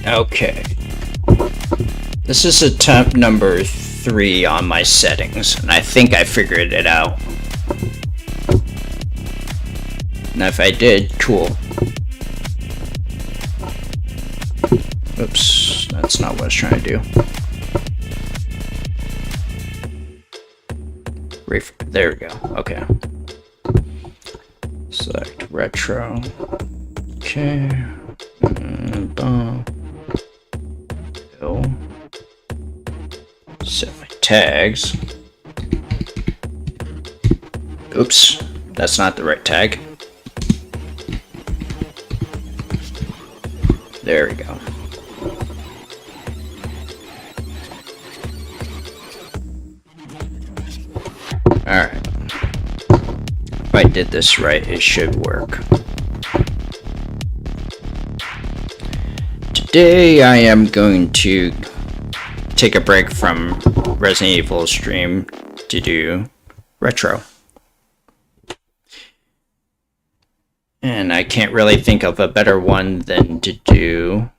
Okay. This is attempt number 3 on my settings, and I think I figured it out. And if I did, cool. Oops, that's not what I was trying to do. There we go, okay. Select retro. Okay. Boom. Set my tags. Oops, that's not the right tag. There we go. Alright. If I did this right, it should work. Today I am going to take a break from Resident Evil stream to do retro. And I can't really think of a better one than to do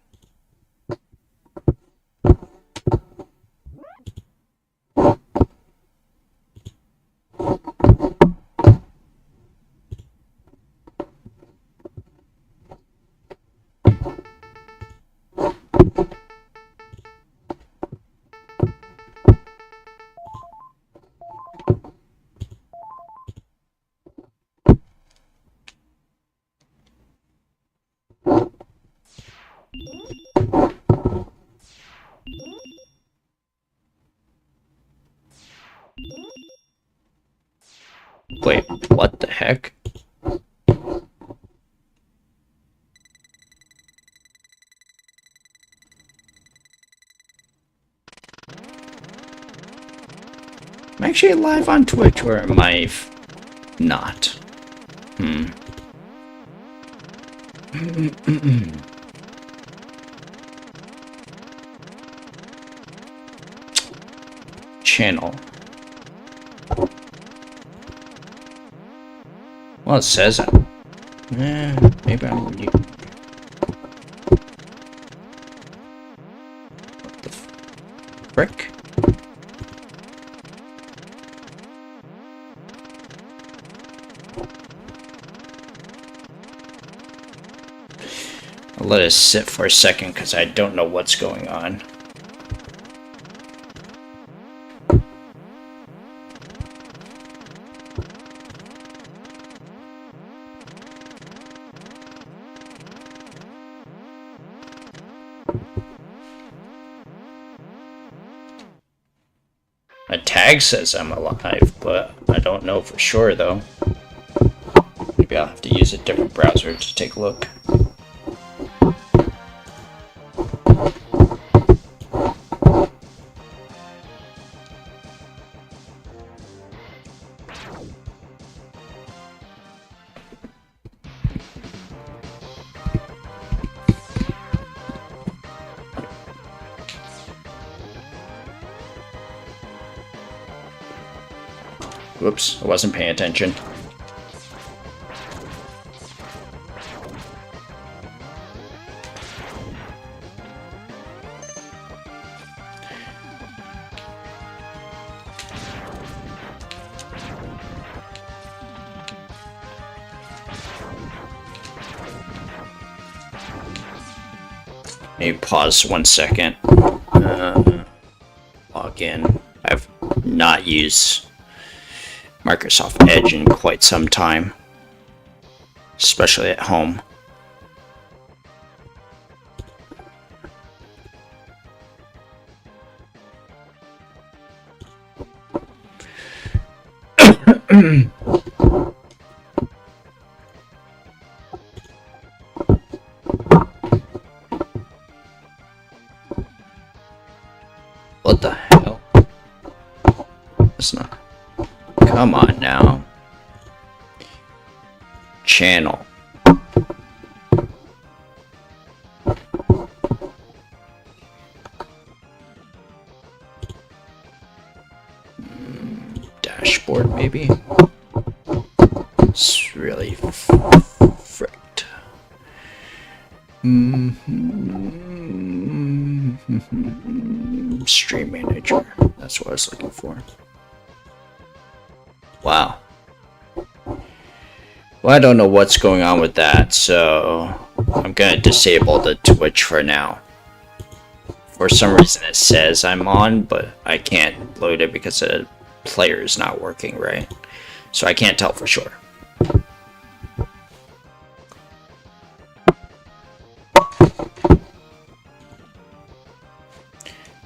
wait, what the heck? I'm actually live on Twitch, or am I not? Channel. Well, it says it. Maybe I'm new. What the frick? I'll let it sit for a second because I don't know what's going on. My tag says I'm alive, but I don't know for sure though. Maybe I'll have to use a different browser to take a look. Whoops, I wasn't paying attention. Maybe pause 1 second. Log in. I've not used Microsoft Edge in quite some time, especially at home. What the hell? It's not. Come on now. Channel. Dashboard, maybe? It's really fricked. That's what I was looking for. Wow. Well, I don't know what's going on with that, so I'm gonna disable the Twitch for now. For some reason it says I'm on, but I can't load it because the player is not working right. So I can't tell for sure.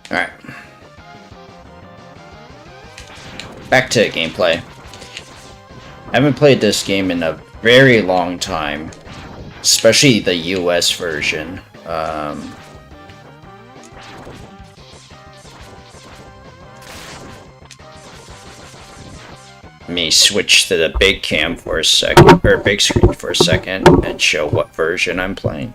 Alright. Back to gameplay. I haven't played this game in a very long time, especially the US version. Let me switch to the big cam for a second, or big screen for a second, and show what version I'm playing.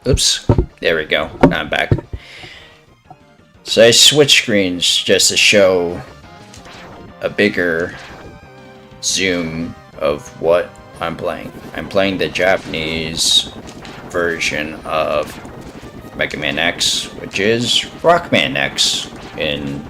Oops, there we go, now I'm back. So I switch screens just to show a bigger zoom of what I'm playing. I'm playing the Japanese version of Mega Man X, which is Rockman X in...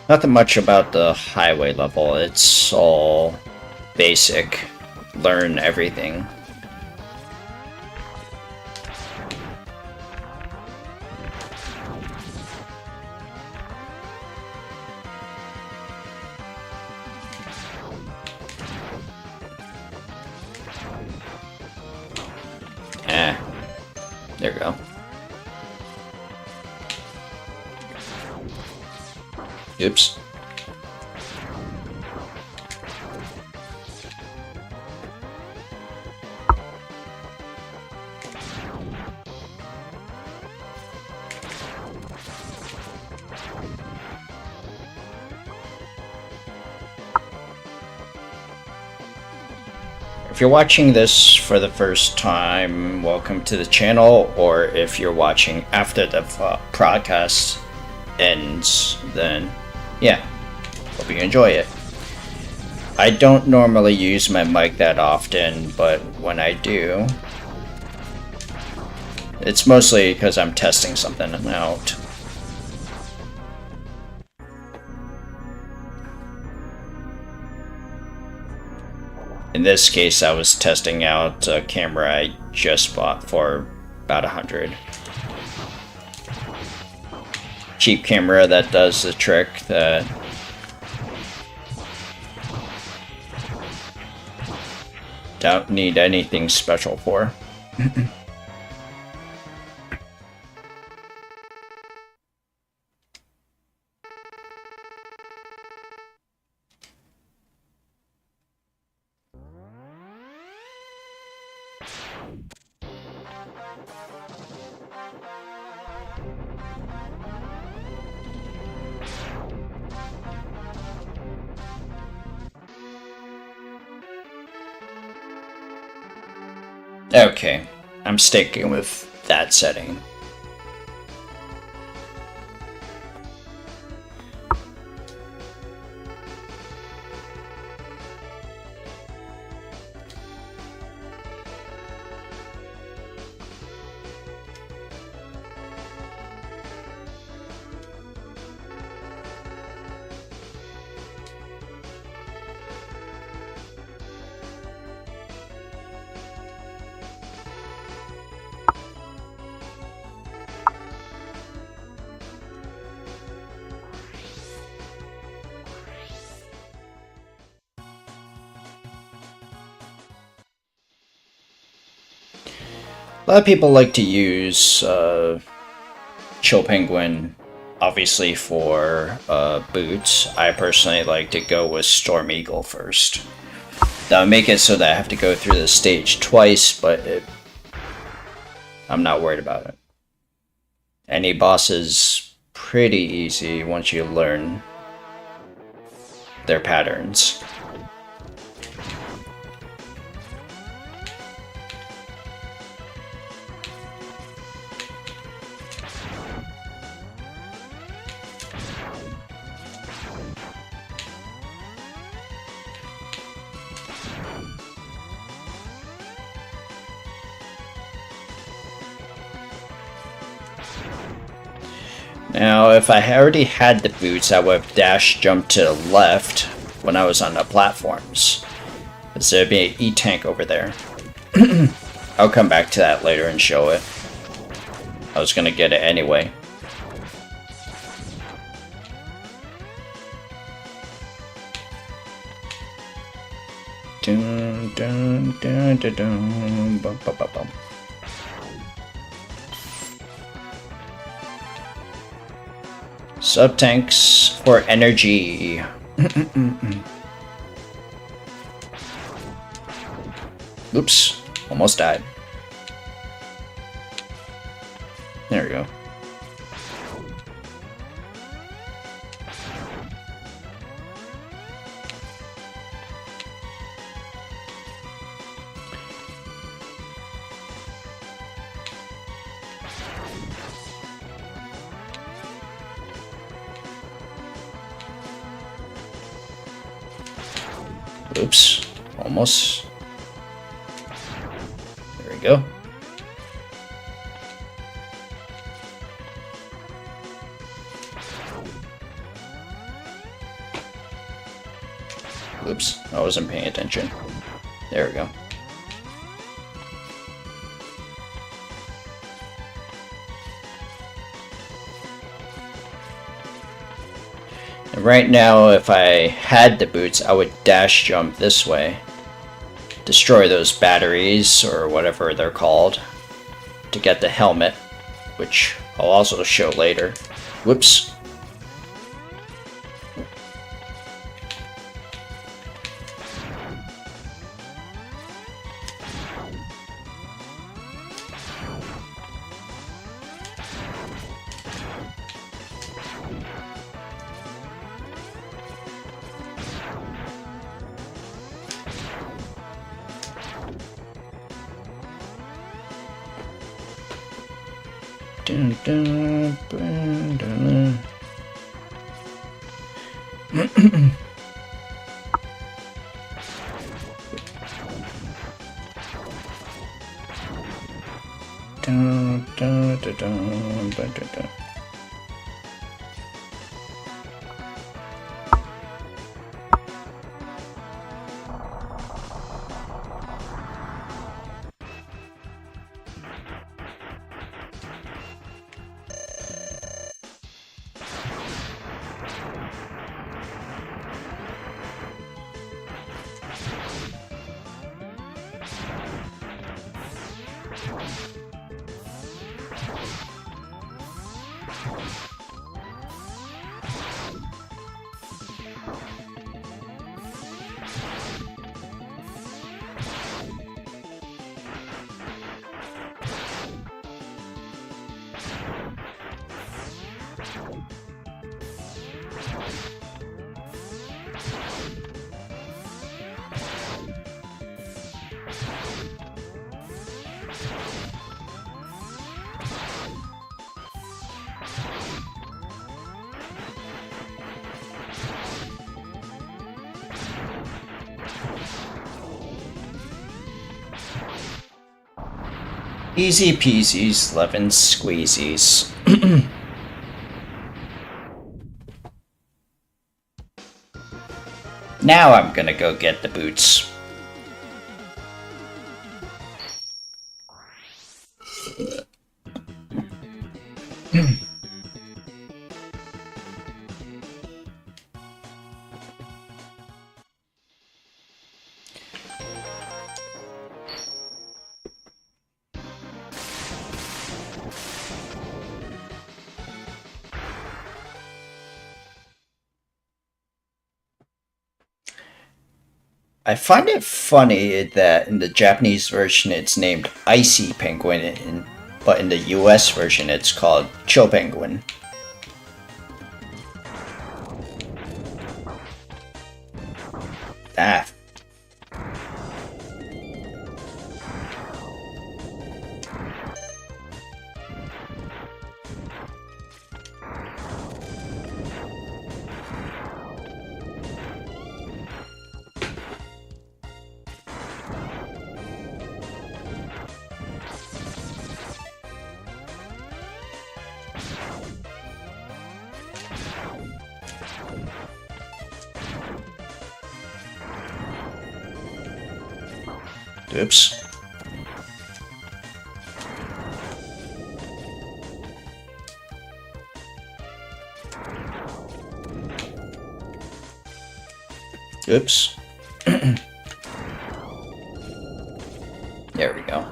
Nothing much about the highway level, it's all basic. Learn everything. There we go. Oops. If you're watching this for the first time, welcome to the channel, or if you're watching after the podcast ends, then yeah, hope you enjoy it. I don't normally use my mic that often, but when I do, it's mostly because I'm testing something out. In this case, I was testing out a camera I just bought for about $100. Cheap camera that does the trick that don't need anything special for. Okay, I'm sticking with that setting. A lot of people like to use Chill Penguin, obviously, for boots. I personally like to go with Storm Eagle first. That would make it so that I have to go through the stage twice, but I'm not worried about it. Any boss is pretty easy once you learn their patterns. Now, if I already had the boots, I would have dash jumped to the left when I was on the platforms. Because there'd be an E-tank over there. I'll come back to that later and show it. I was gonna get it anyway. Dun, dun, dun, dun, dun, bum, bum, bum, bum. Sub-tanks for energy. Oops, almost died. There we go. Oops, almost. There we go. Oops, I wasn't paying attention. There we go. Right now, if I had the boots, I would dash jump this way. Destroy those batteries, or whatever they're called, to get the helmet, which I'll also show later. Whoops. Dun, dun, dun, dun. Dun, dun, dun, dun, dun, dun, dun. Easy peasies, lemon squeezies. Now I'm gonna go get the boots. I find it funny that in the Japanese version it's named Icy Penguin, but in the US version it's called Chill Penguin. Ah. Oops. Oops. There we go.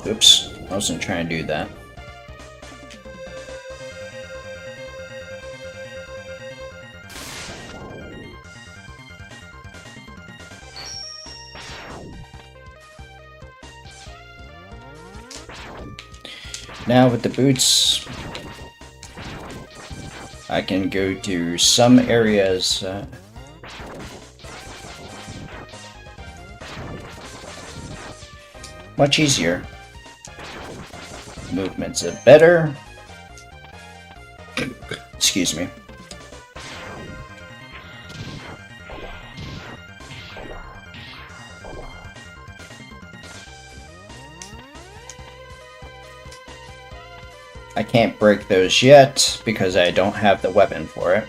Oops, I wasn't trying to do that. Now with the boots, I can go to some areas much easier. Movements are better. Excuse me. I can't break those yet because I don't have the weapon for it.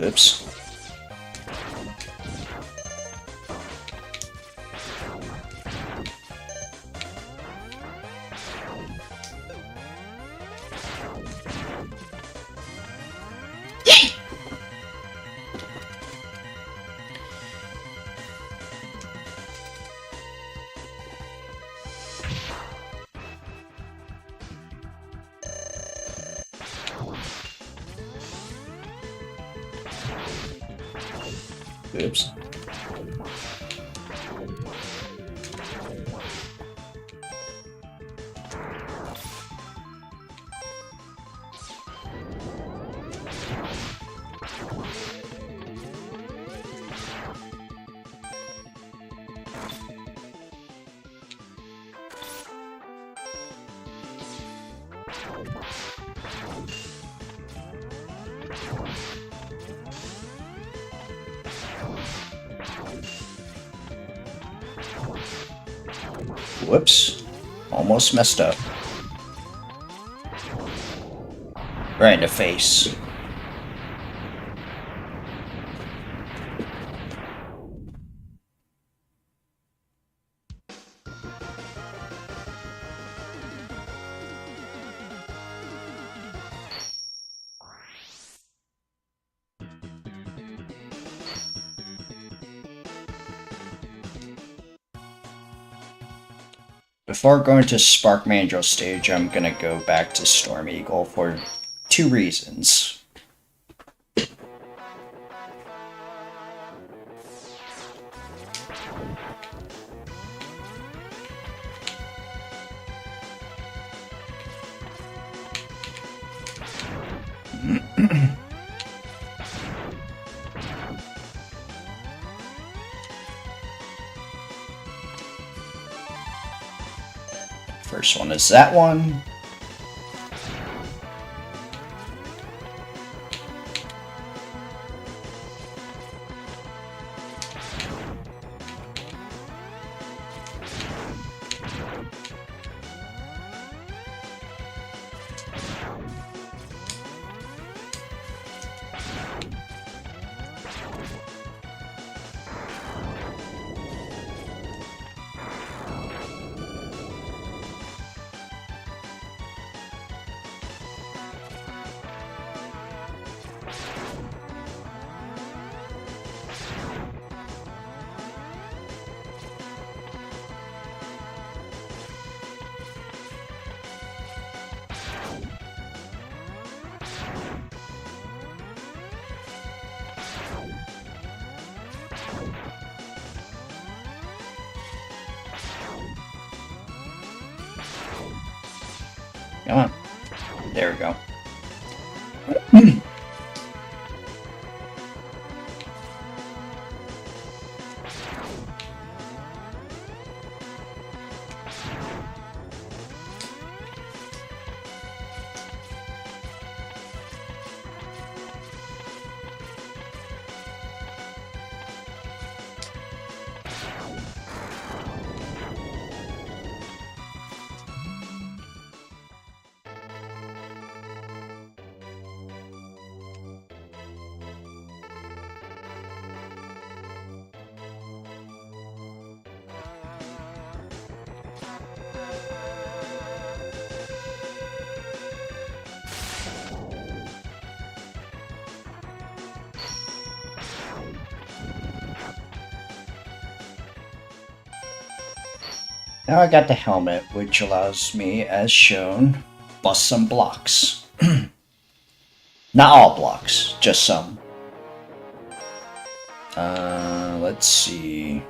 Oops. Oops. Whoops. Almost messed up. Right in the face. Before going to Spark Mandrill stage, I'm gonna go back to Storm Eagle for 2 reasons. First one is that one. Come on. There we go. Now I got the helmet, which allows me, as shown, bust some blocks. Not all blocks, just some. Let's see.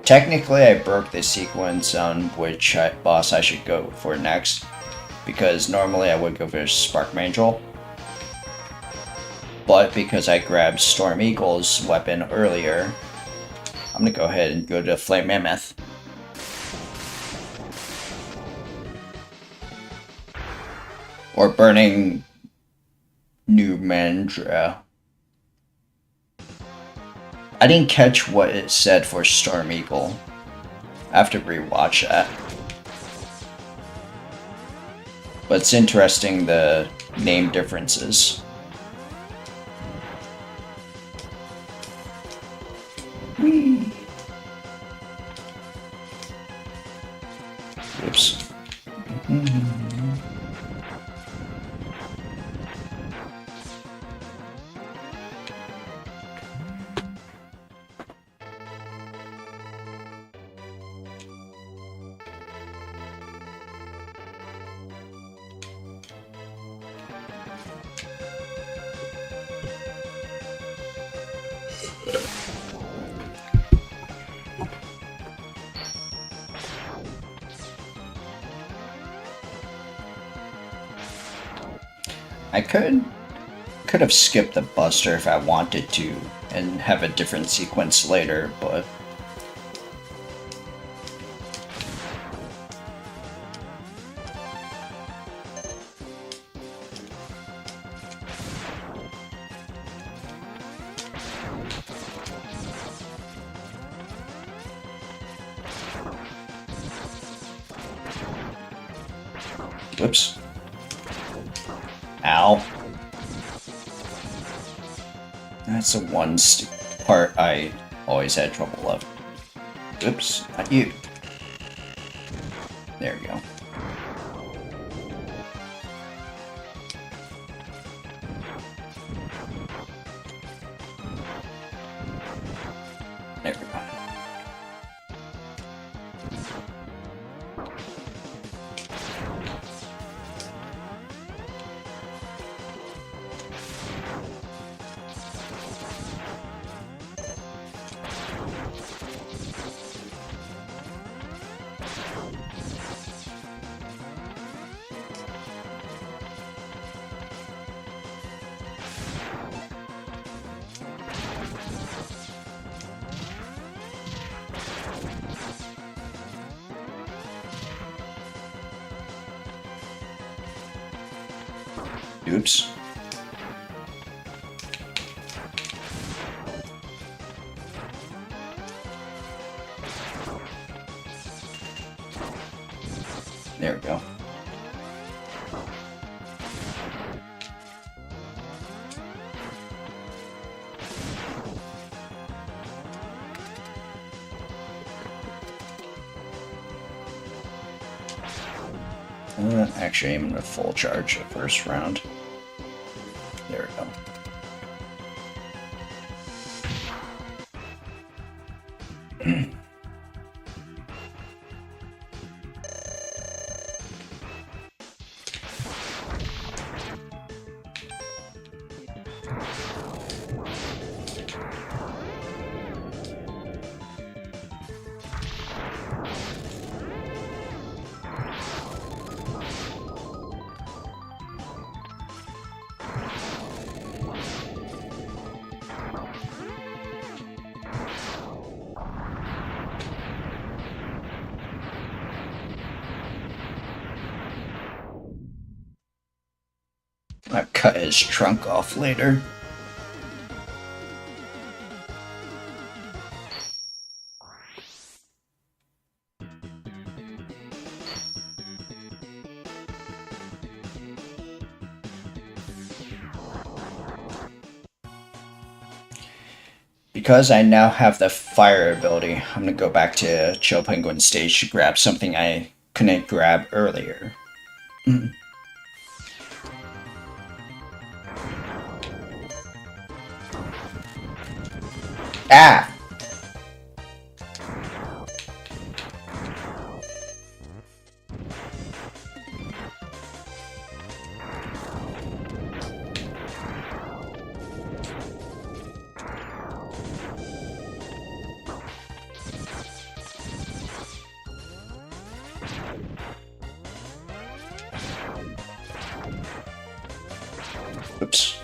Technically, I broke the sequence on which boss I should go for next, because normally I would go for Spark Mandrill. But because I grabbed Storm Eagle's weapon earlier, I'm gonna go ahead and go to Flame Mammoth. Or Burning New Mandra. I didn't catch what it said for Storm Eagle. I have to rewatch that. But it's interesting the name differences. Whee! Whoops. I could have skipped the Buster if I wanted to and have a different sequence later, but whoops. Ow. That's the one part I always had trouble of. Oops, not you. There we go. There we go. Oops. There we go. Actually, I'm in a full charge the first round. There we go. I'll cut his trunk off later. Because I now have the fire ability, I'm gonna go back to Chill Penguin stage to grab something I couldn't grab earlier. Ah! Oops.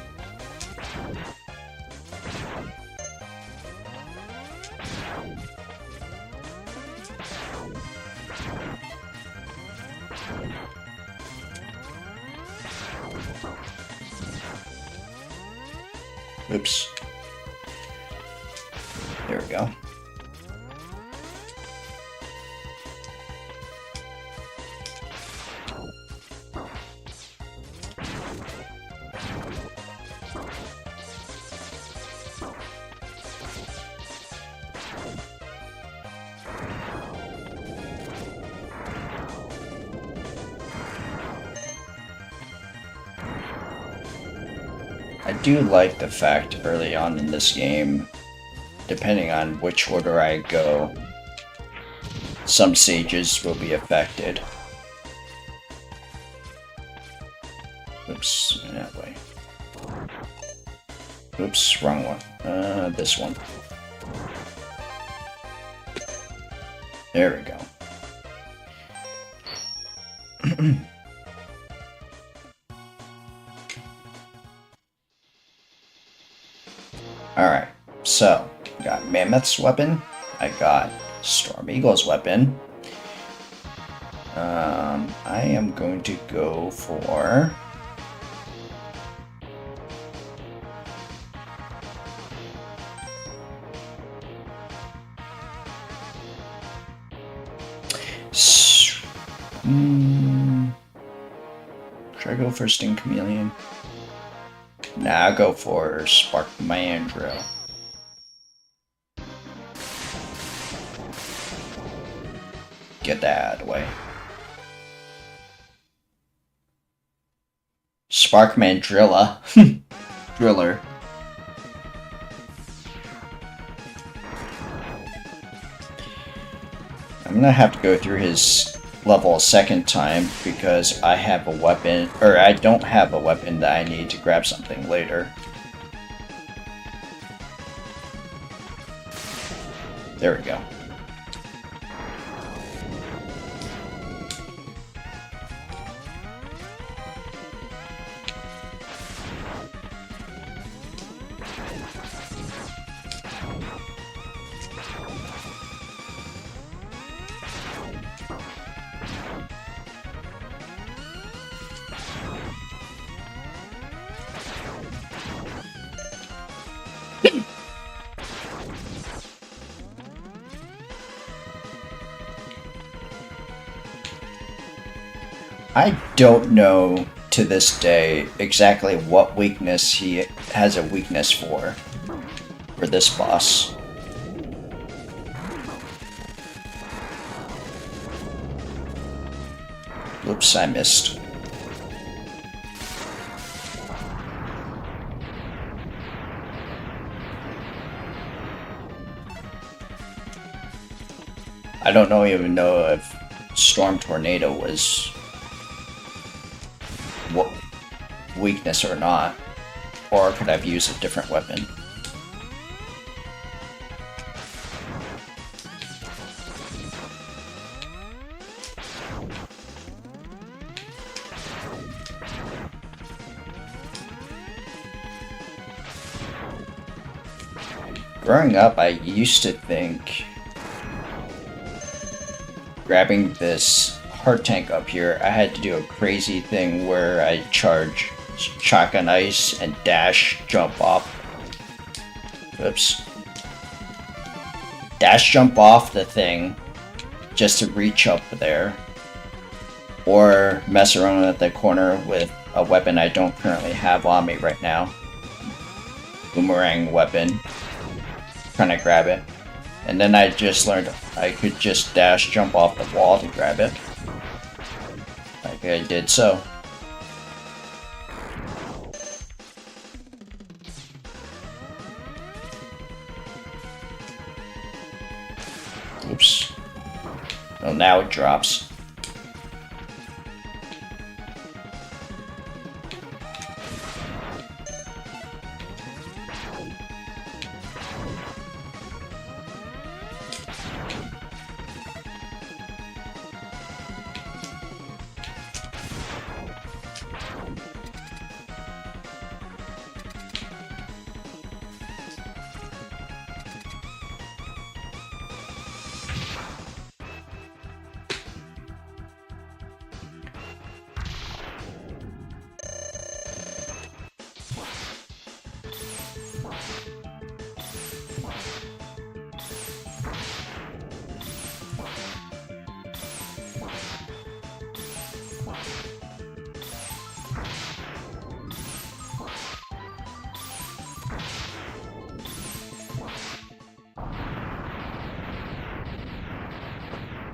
Oops. There we go. I do like the fact early on in this game, depending on which order I go, some stages will be affected. Oops, that way. Oops, wrong one. This one. There we go. Alright, so, got Mammoth's weapon, I got Storm Eagle's weapon. I am going to go for... Should I go for Sting Chameleon? Nah, I'll go for Spark Mandrill. Get that out of the way. Spark Mandrilla. Driller. I'm gonna have to go through his level a second time because I have a weapon, or I don't have a weapon that I need to grab something later. There we go. I don't know to this day exactly what weakness he has a weakness for this boss. Oops, I missed. I don't even know if Storm Tornado was weakness or not, or could I have used a different weapon? Growing up, I used to think grabbing this heart tank up here, I had to do a crazy thing where I charge shotgun ice and dash jump off. Oops. Dash jump off the thing just to reach up there. Or mess around at the corner with a weapon I don't currently have on me right now. Boomerang weapon. Trying to grab it. And then I just learned I could just dash jump off the wall to grab it. Like I did so. Oops. Well, now it drops.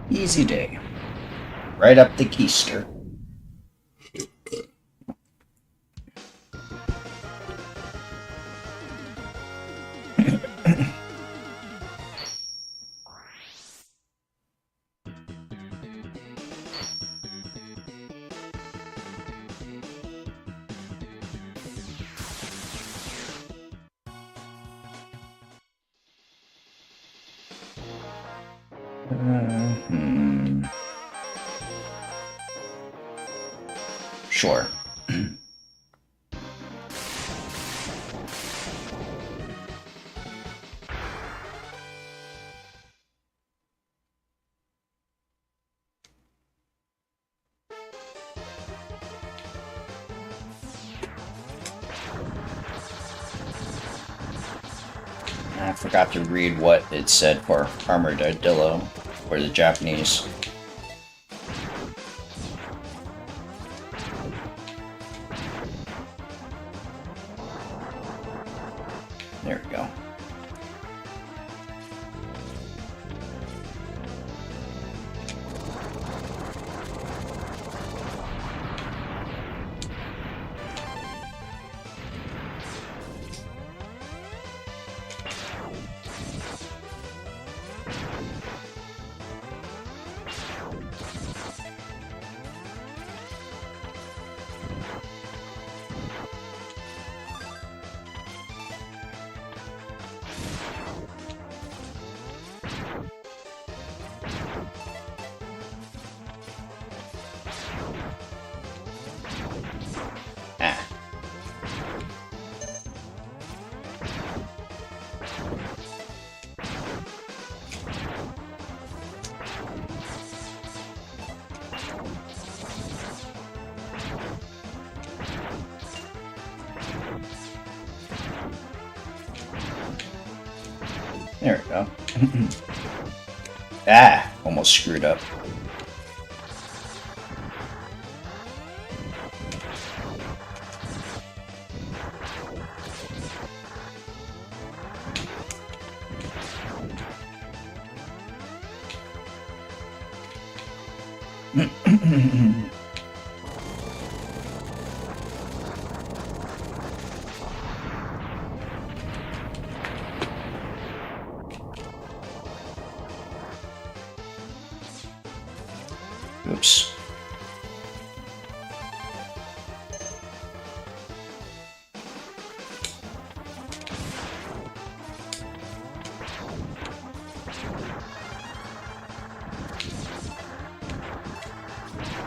Easy day. Right up the keister. Sure. I forgot to read what it said for Armadillo, or the Japanese. There we go. There we go. Almost screwed up. Oops.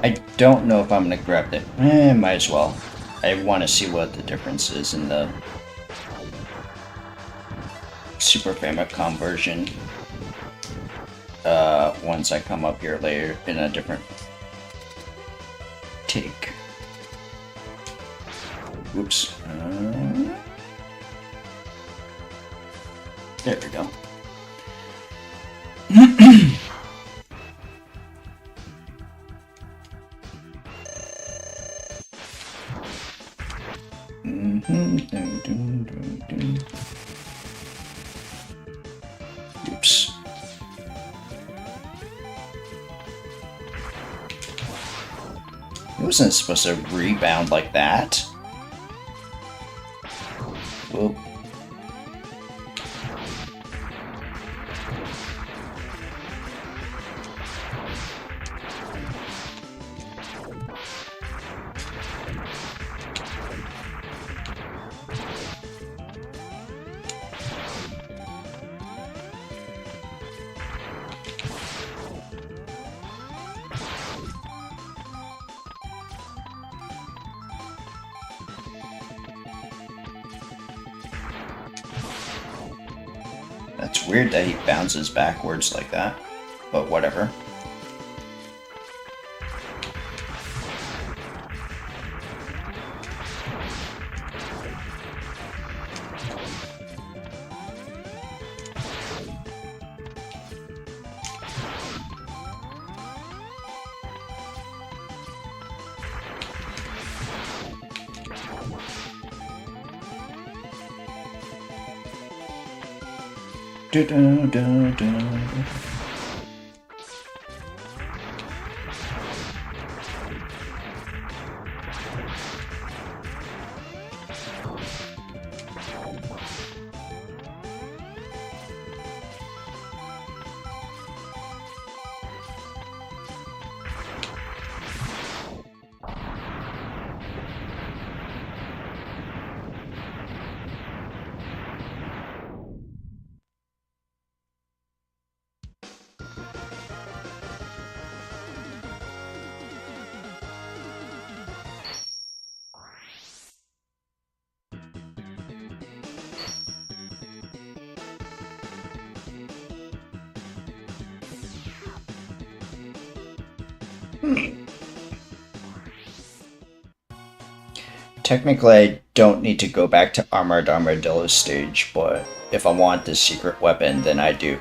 I don't know if I'm gonna grab it. Might as well. I want to see what the difference is in the Super Famicom version. Once I come up here later in a different take. Oops. There we go. Oops. It wasn't supposed to rebound like that. Whoop. It's weird that he bounces backwards like that, but whatever. Do, do, do, do. Technically, I don't need to go back to Armored Armadillo stage, but if I want this secret weapon, then I do.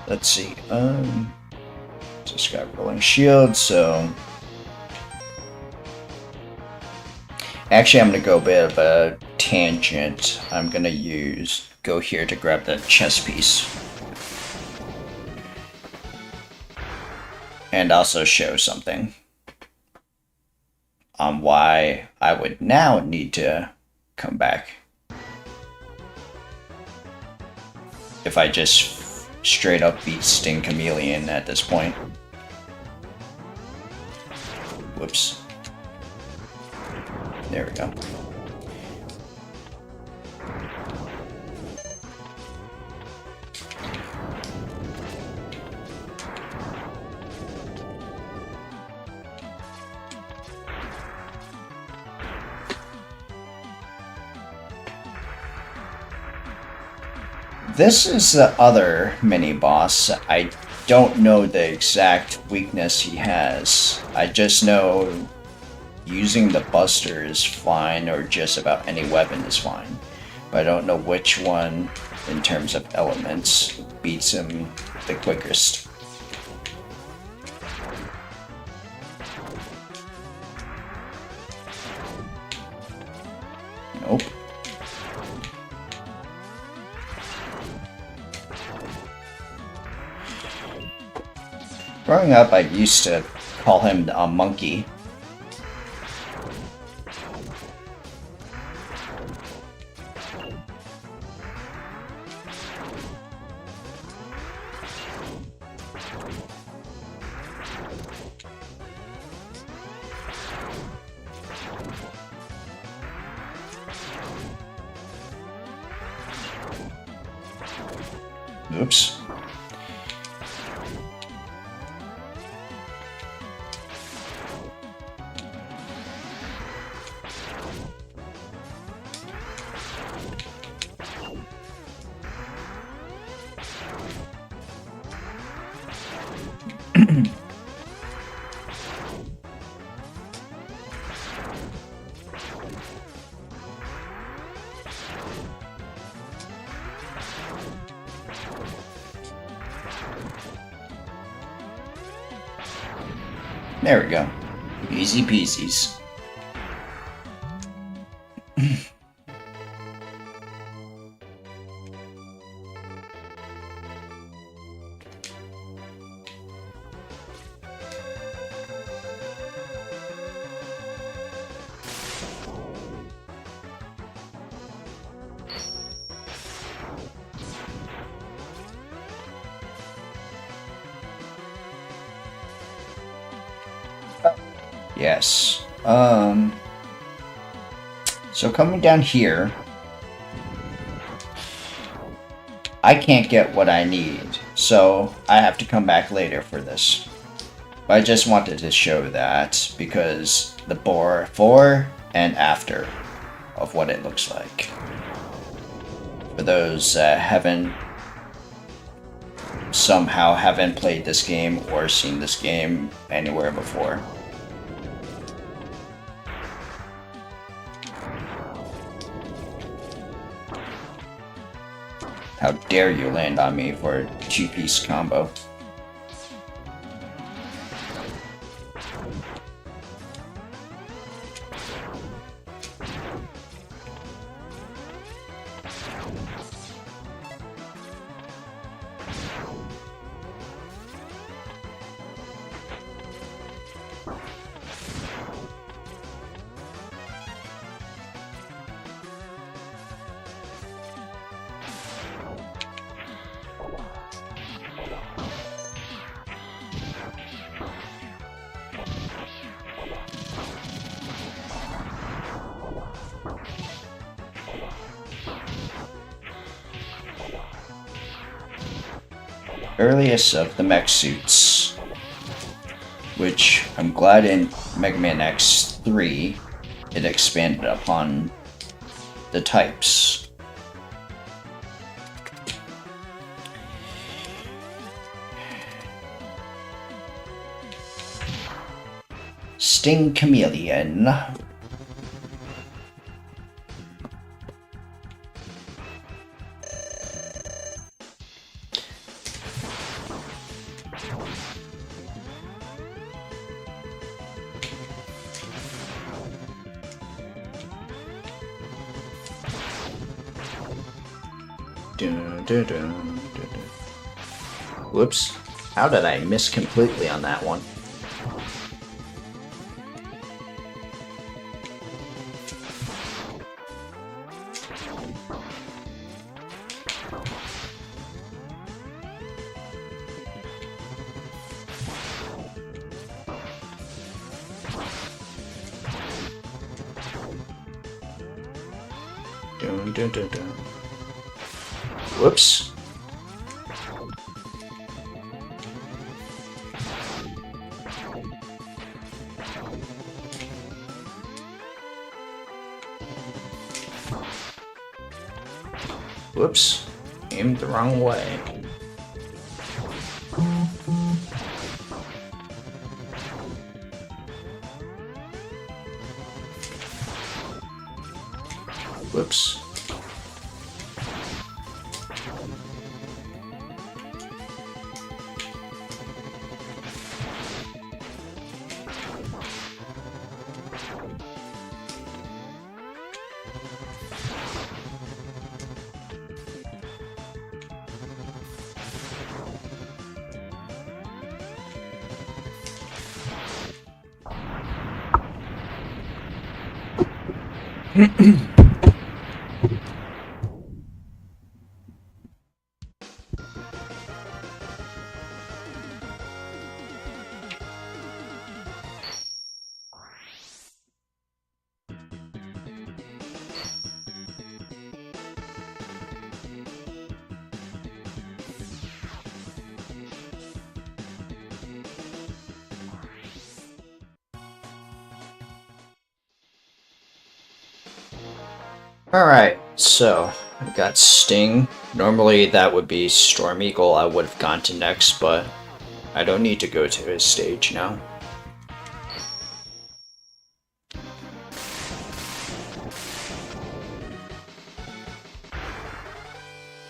Let's see. Just got rolling shield, so actually, I'm gonna go a bit of a tangent. I'm gonna go here to grab the chess piece. And also show something on why I would now need to come back. If I just straight up beat Sting Chameleon at this point. Whoops. There we go. This is the other mini-boss. I don't know the exact weakness he has. I just know using the Buster is fine, or just about any weapon is fine. But I don't know which one, in terms of elements, beats him the quickest. Nope. Growing up, I used to call him a monkey. Oops. There we go. Easy peasies. Yes. So coming down here, I can't get what I need, so I have to come back later for this. But I just wanted to show that because the before and after of what it looks like. For those that somehow haven't played this game or seen this game anywhere before. How dare you land on me for a two-piece combo. Earliest of the mech suits, which I'm glad in Mega Man X 3 it expanded upon the types. Sting Chameleon. Whoops. How did I miss completely on that one? Whoops. Whoops. Aimed the wrong way. Whoops. Alright, so I got Sting. Normally that would be Storm Eagle I would have gone to next, but I don't need to go to his stage now.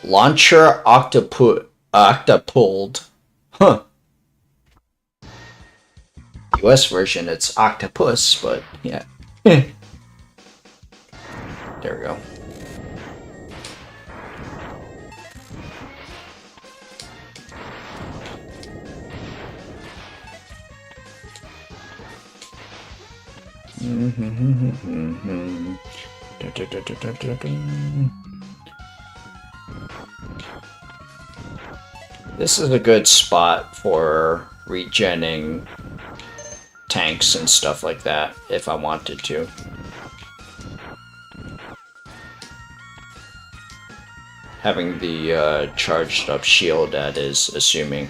Launcher Octopult. Huh. US version, it's octopus, but yeah. There we go. This is a good spot for regenning tanks and stuff like that, if I wanted to. Having the charged up shield, that is, assuming.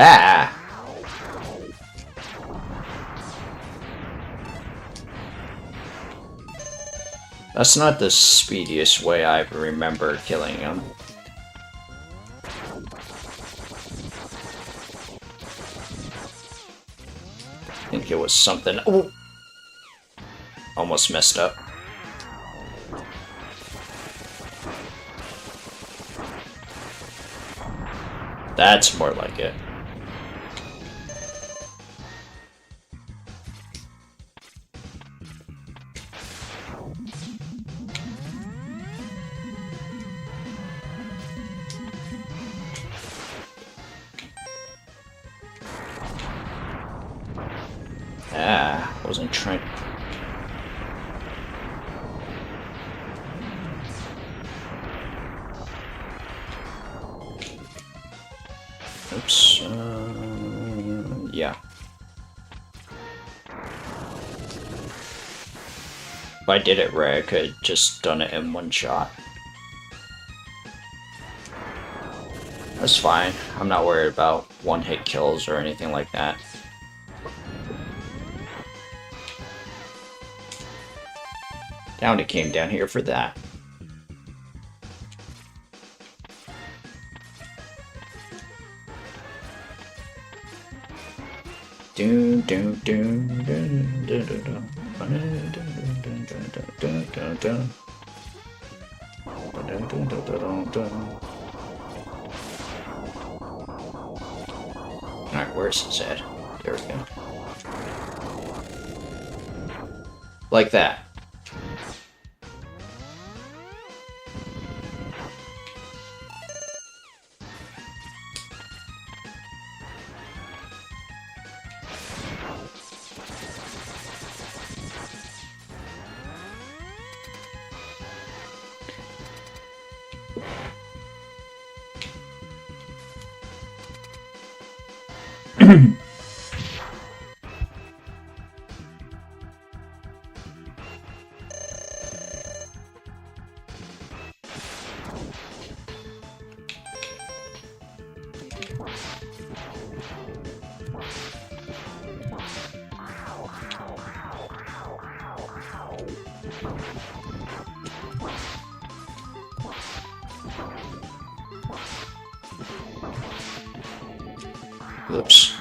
Ah! That's not the speediest way I remember killing him. I think it was something. Oh! Almost messed up. That's more like it. Ah, wasn't trying. Oops. Yeah. If I did it right, I could have just done it in one shot. That's fine. I'm not worried about one-hit kills or anything like that. Down it came down here for that. Do do do do do do do. Alright, where's his head? There we go. Like that. Oops.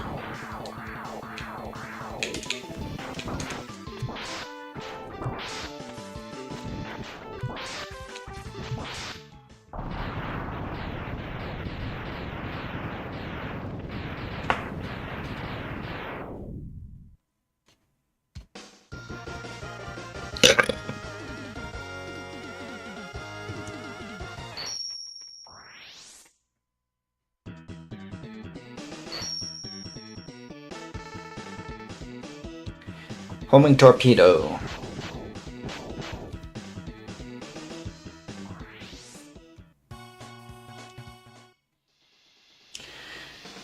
Homing torpedo.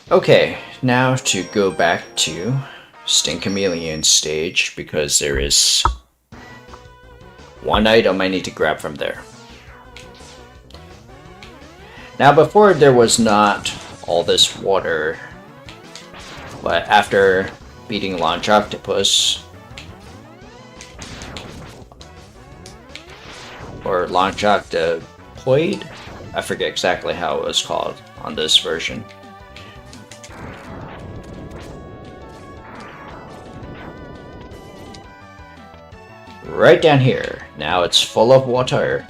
Okay, now to go back to Sting Chameleon stage, because there is one item I need to grab from there. Now before there was not all this water, but after beating Launch Octopus, or Launch Octopoid, I forget exactly how it was called on this version. Right down here. Now it's full of water.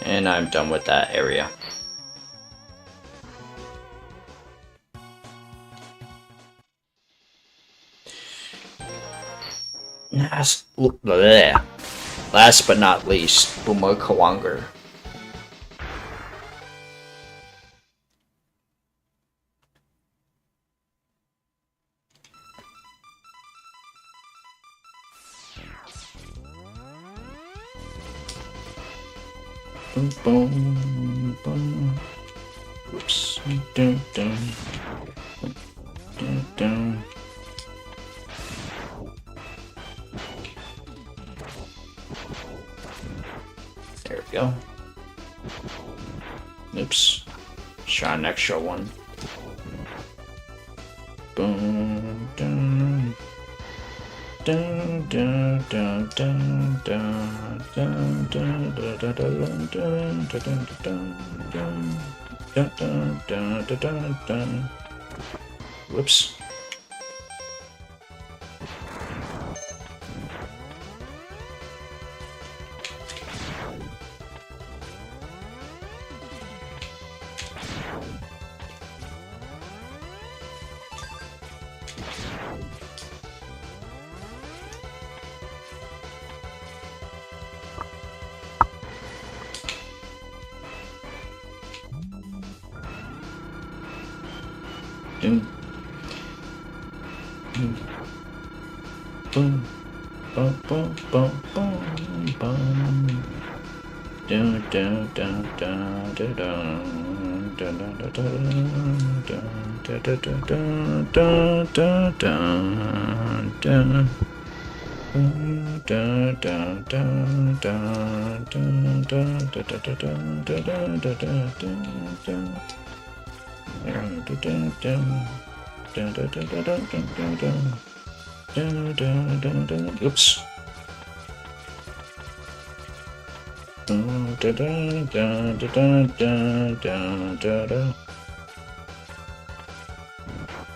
And I'm done with that area. Last but not least, Bumakawanger. Boom, boom, boom. Oops. Dun, dun. Dun, dun. There we go. Oops. Shot an extra one. Boom, dun. Dun, dun, dun, dun, dun, dun, dun, dun, dun, dun, dun, dun, dun, dun, dun, dun. Whoops. Boom, boom, boom, boom, boom, boom, boom. Dun, dun, dun, dun, dun, dun, dun, dun, dun, dun, dun, dun, dun. Dun, dun, dun, dun, dun, dun, dun, dun, dun, dun, dun, dun, dun, dun. Oops.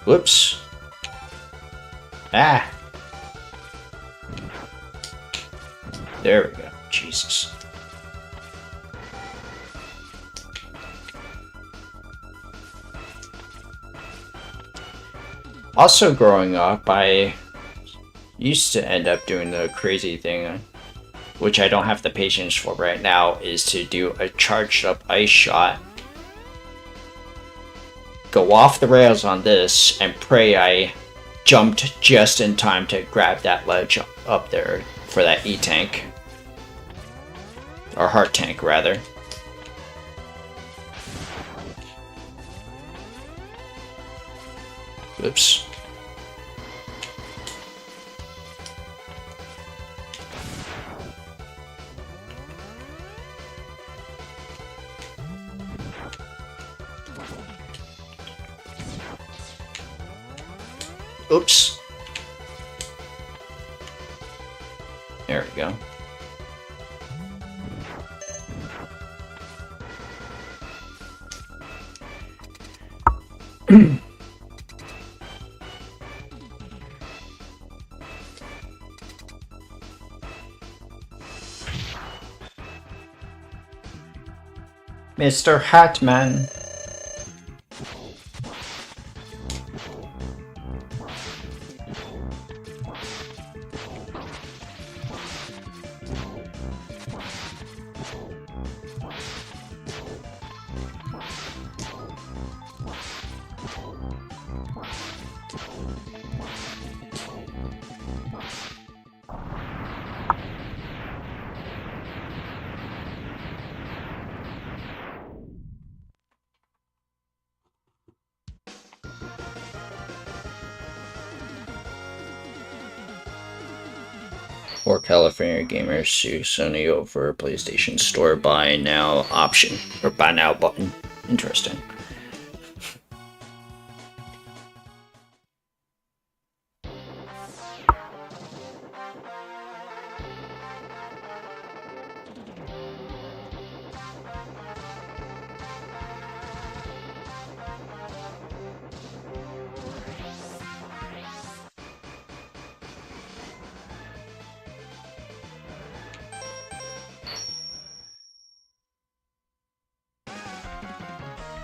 Whoops. Ah. There we go. Jesus. Also, growing up, I used to end up doing the crazy thing, which I don't have the patience for right now, is to do a charged up ice shot, go off the rails on this, and pray I jumped just in time to grab that ledge up there for that E-tank. Or heart tank, rather. Oops. Oops. There we go. Mr. Hatman. For California gamers, sue Sony over PlayStation Store buy now option, or buy now button. Interesting.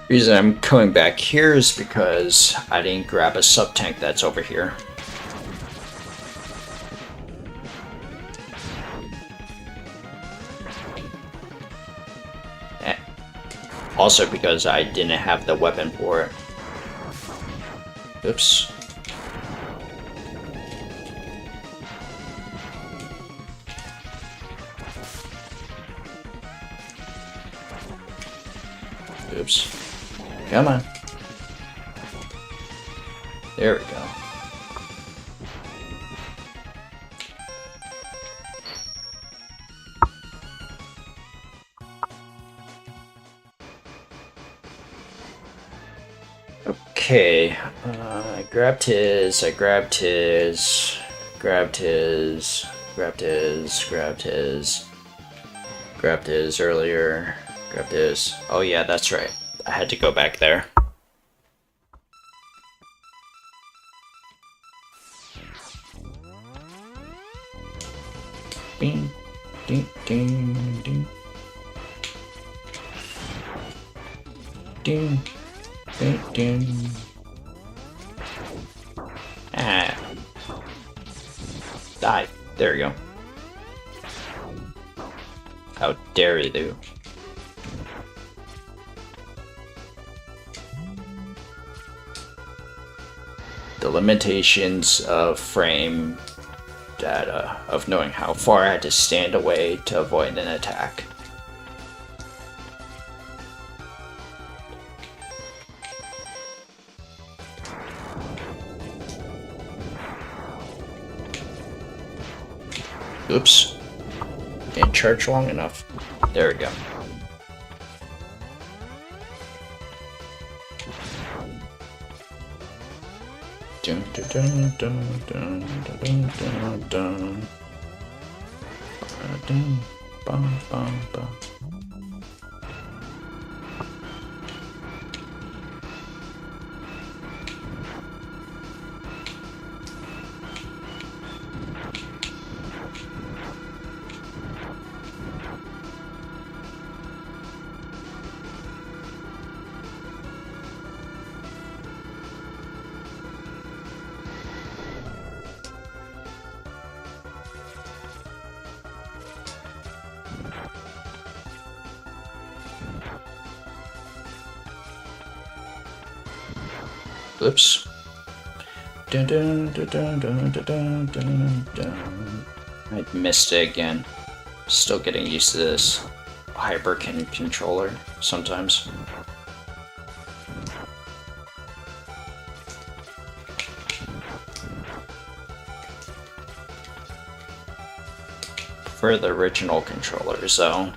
Reason I'm coming back here is because I didn't grab a sub-tank that's over here. Also because I didn't have the weapon for it. Oops. Oops. Come on. There we go. Okay, I grabbed his earlier, grabbed his. Oh yeah, that's right. I had to go back there. Ding, ding, ding, ding. Ding, ding, ding. Ah. Die. There you go. How dare you? The limitations of frame data, of knowing how far I had to stand away to avoid an attack. Oops. Didn't charge long enough. There we go. Dun, dun, dun, dun, dun, dun, dun, dun. Dun, bum, bum, bum. Oops. Dun, dun, dun, dun, dun, dun, dun, dun. I missed it again. Still getting used to this Hyperkin controller sometimes. For the original controllers, though.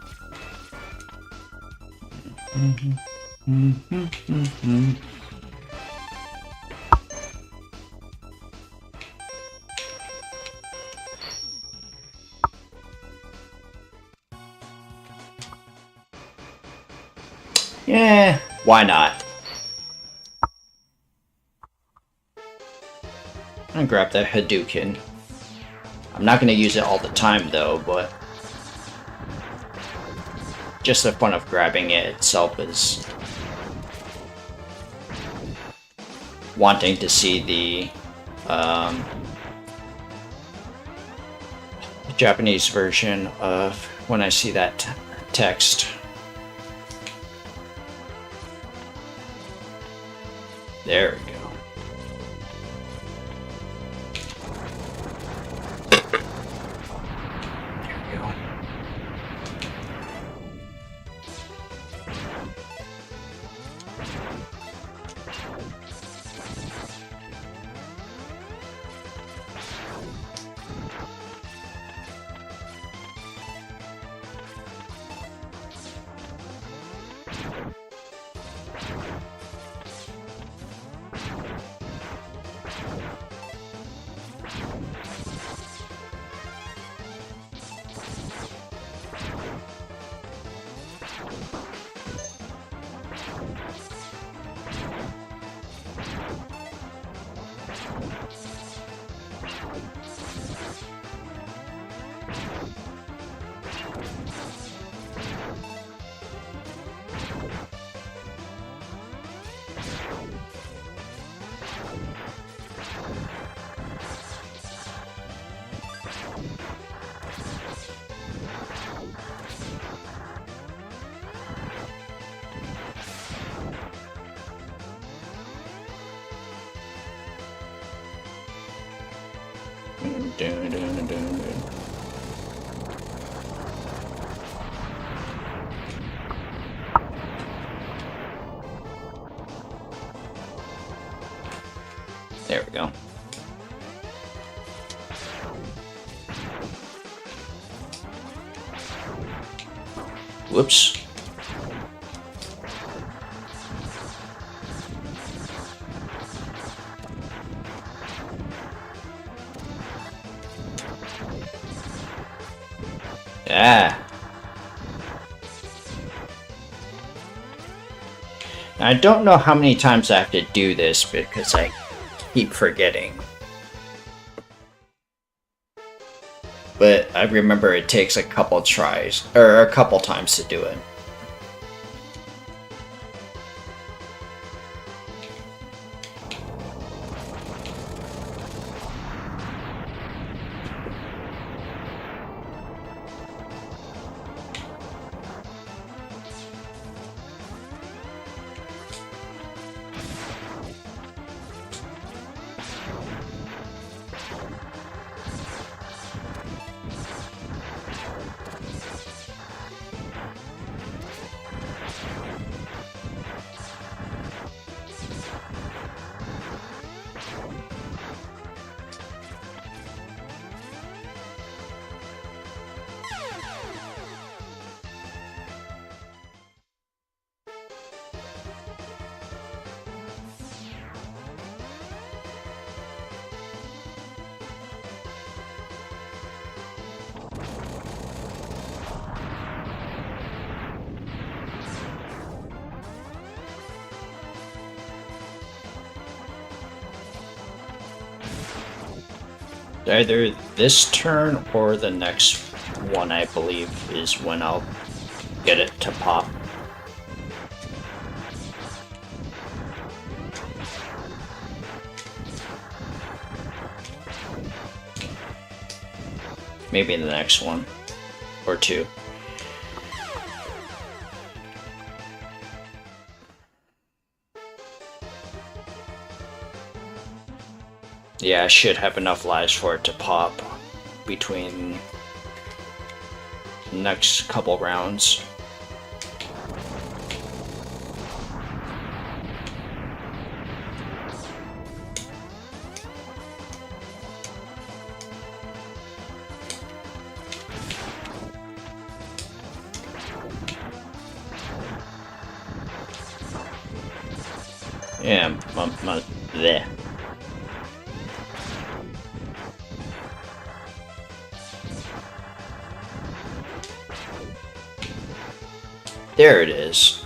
Yeah, why not? I'm gonna grab that Hadouken. I'm not gonna use it all the time though, but just the fun of grabbing it itself is wanting to see the Japanese version of when I see that text. There we go. There we go. There we go. Whoops. Ah. I don't know how many times I have to do this because I keep forgetting. But I remember it takes a couple tries, or a couple times to do it. Either this turn or the next one, I believe, is when I'll get it to pop. Maybe in the next one or two. Yeah, I should have enough lives for it to pop between the next couple rounds. Yeah, there. There it is.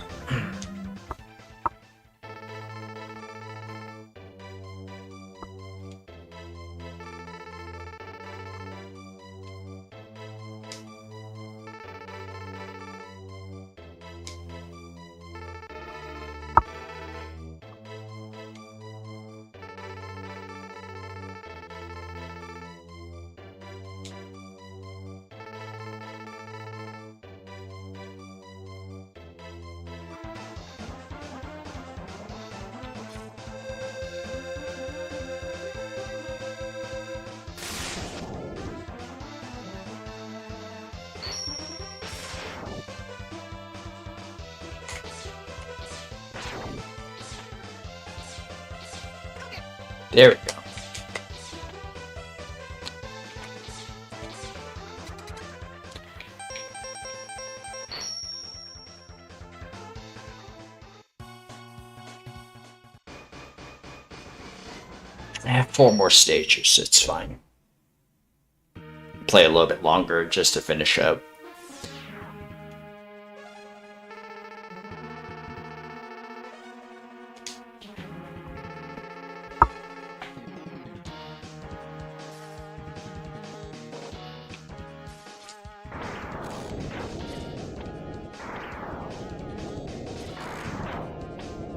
There we go. I have 4 more stages, it's fine. Play a little bit longer just to finish up.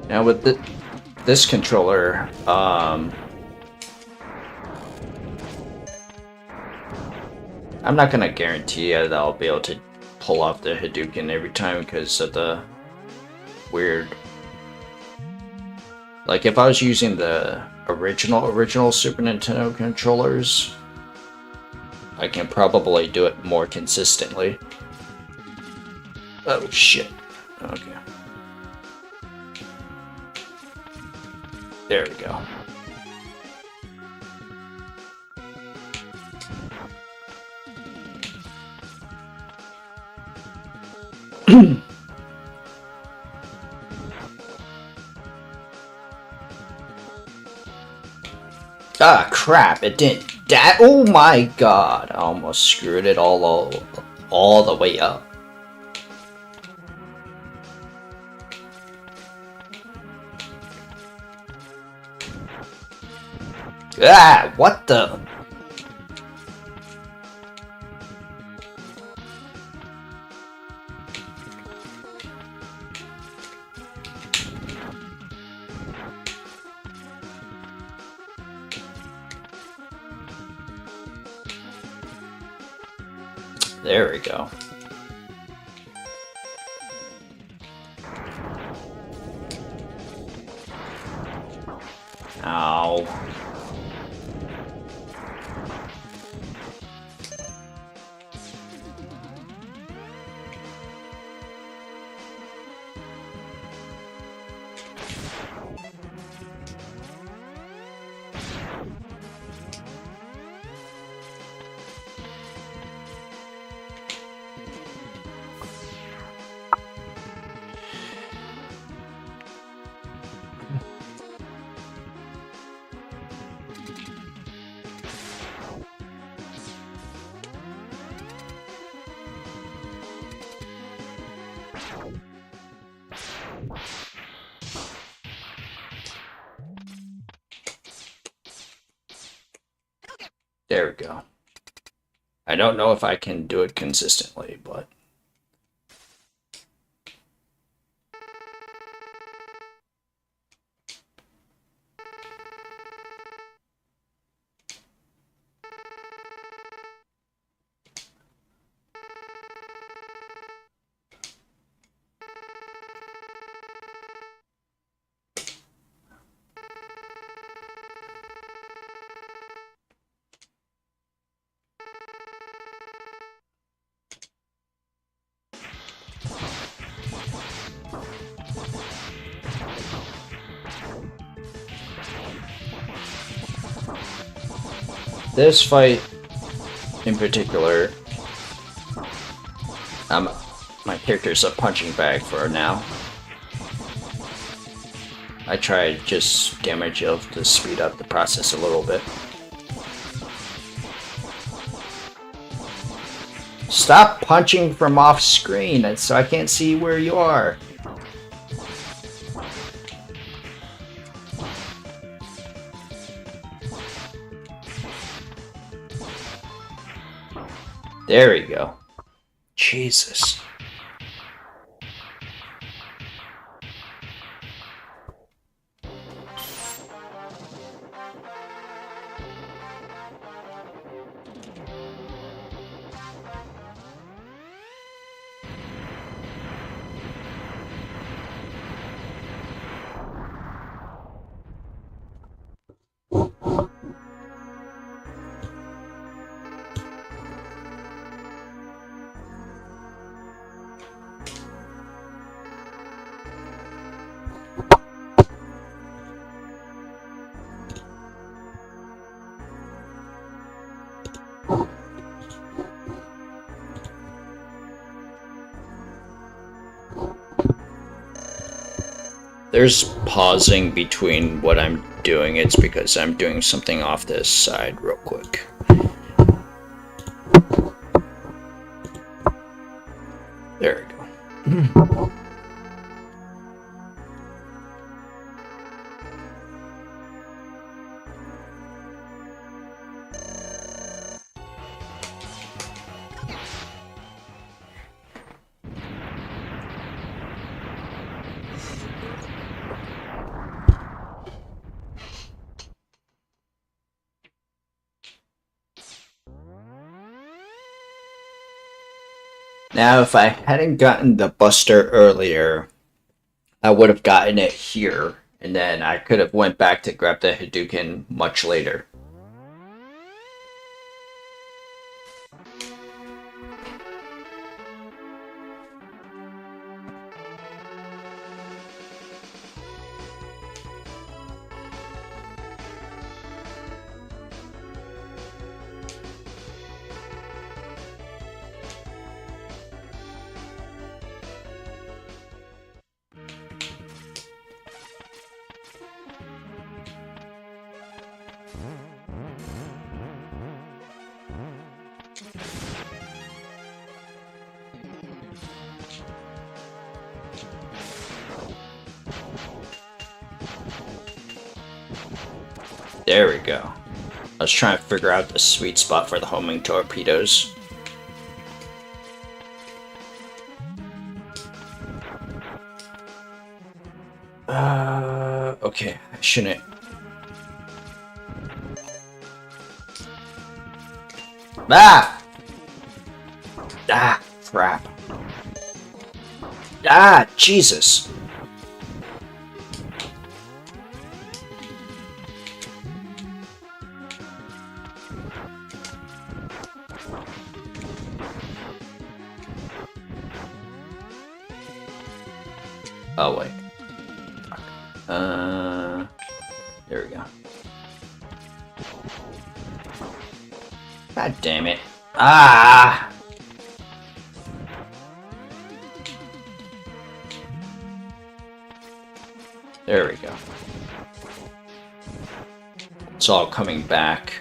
Now with this controller, I'm not gonna guarantee that I'll be able to pull off the Hadouken every time because of the weird. Like if I was using the original Super Nintendo controllers, I can probably do it more consistently. Oh shit. Okay. There we go. Ah, crap, it didn't. That, oh my god, I almost screwed it all the way up. Ah, what the? There we go. Ow. There we go. I don't know if I can do it consistently, but... This fight, in particular, my character's a punching bag for now. I tried just damage of to speed up the process a little bit. Stop punching from off screen, so I can't see where you are. There we go. Jesus. There's pausing between what I'm doing. It's because I'm doing something off this side real quick. There we go. Now, if I hadn't gotten the Buster earlier, I would have gotten it here, and then I could have went back to grab the Hadouken much later. There we go. I was trying to figure out the sweet spot for the homing torpedoes. Okay, I shouldn't. Ah! Ah, crap. Ah, Jesus. Oh, wait. There we go. God damn it. Ah! There we go. It's all coming back.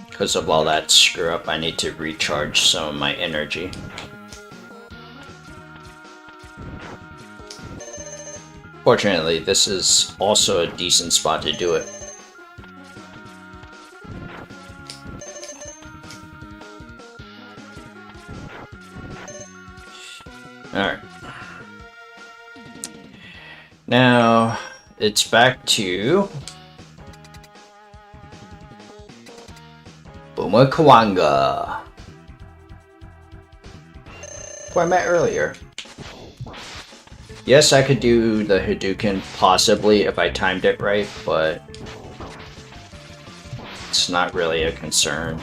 Because of all that screw up, I need to recharge some of my energy. Fortunately, this is also a decent spot to do it. Alright. Now, it's back to Kawanga, who I met earlier. Yes, I could do the Hadouken possibly if I timed it right, but it's not really a concern.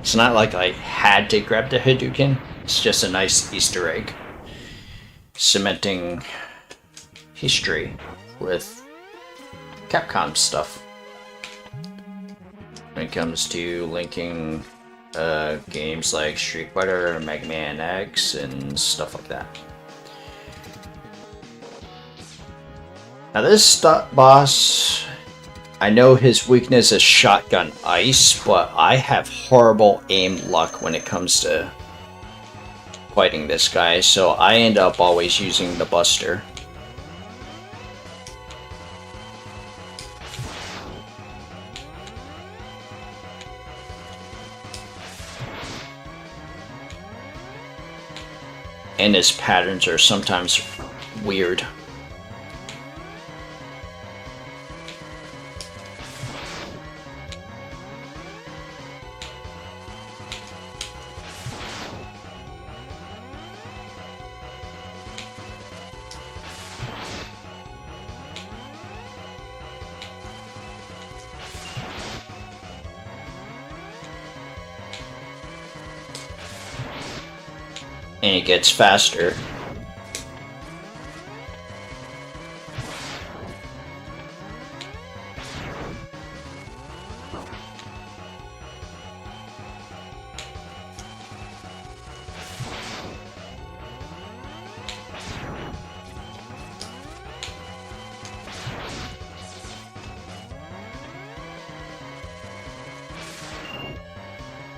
It's not like I had to grab the Hadouken, it's just a nice Easter egg. Cementing history with Capcom stuff. When it comes to linking games like Street Fighter, Mega Man X, and stuff like that. Now this boss, I know his weakness is shotgun ice, but I have horrible aim luck when it comes to fighting this guy, so I end up always using the Buster. And his patterns are sometimes weird. And it gets faster.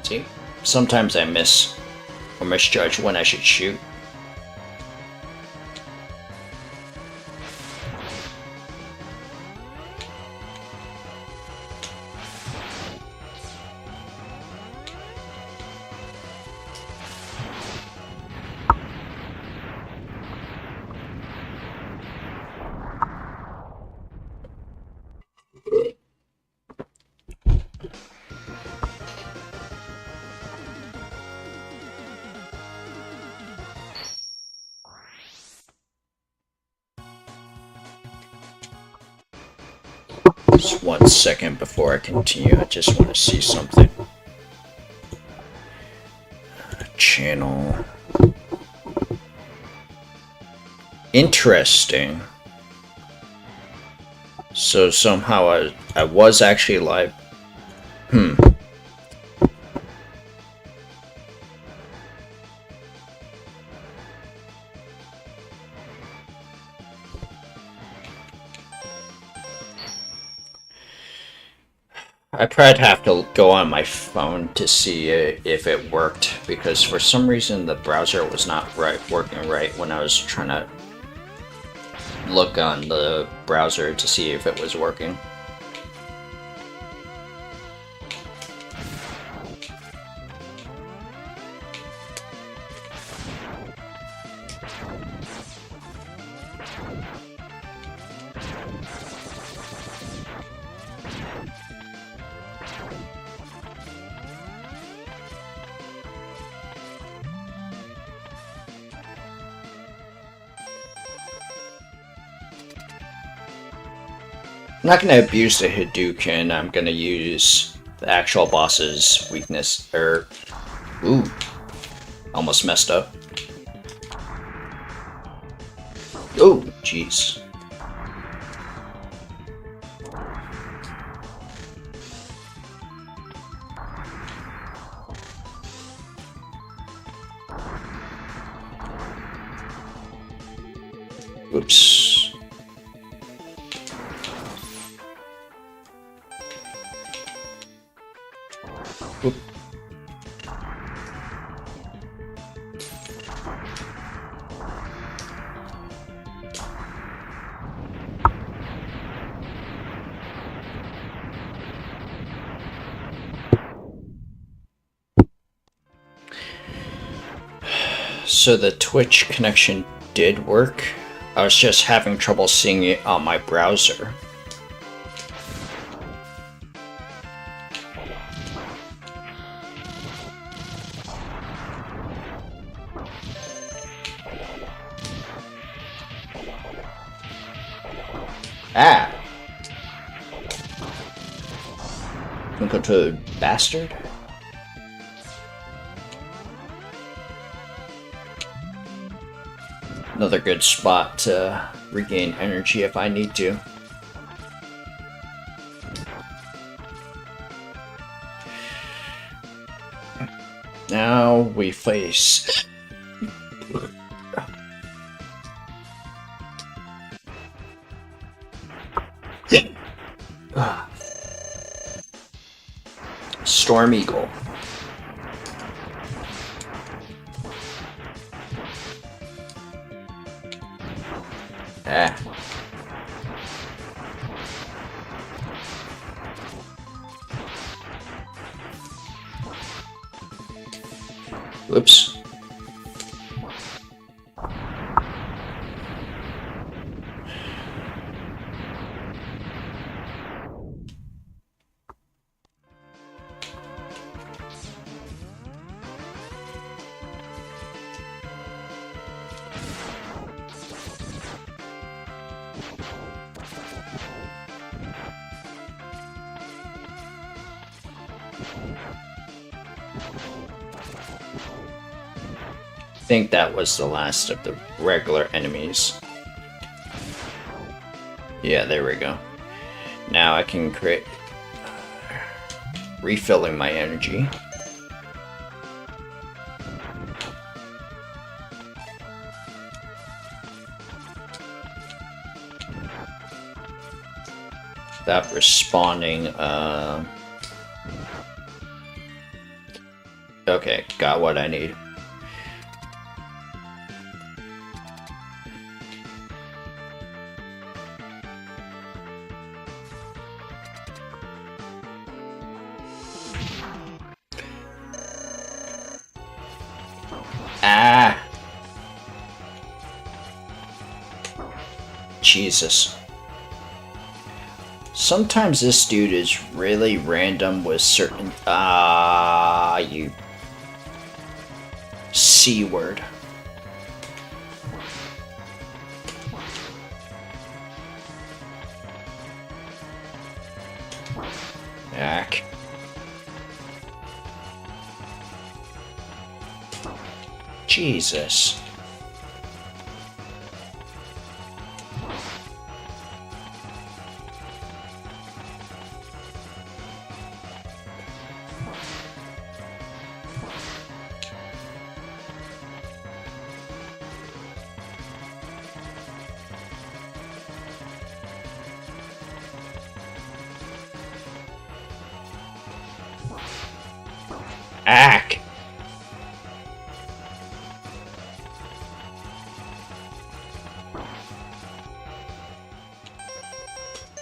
See, sometimes I miss or misjudge when I should shoot. Just 1 second before I continue, I just want to see something. Channel. Interesting. So somehow I was actually live. I probably have to go on my phone to see if it worked, because for some reason the browser was not working right when I was trying to look on the browser to see if it was working. I'm not going to abuse the Hadouken, I'm going to use the actual boss's weakness, ooh, almost messed up. Oh, jeez. Whoops. Oop. So the Twitch connection did work. I was just having trouble seeing it on my browser. Ah! Go to bastard? Another good spot to regain energy if I need to. Now we face... Storm Eagle. Ah. Whoops. I think that was the last of the regular enemies. Yeah, there we go. Now I can create... refilling my energy. Without responding, okay, got what I need. Ah! Jesus. Sometimes this dude is really random with certain... you... C word. Ack. Jesus. Ack!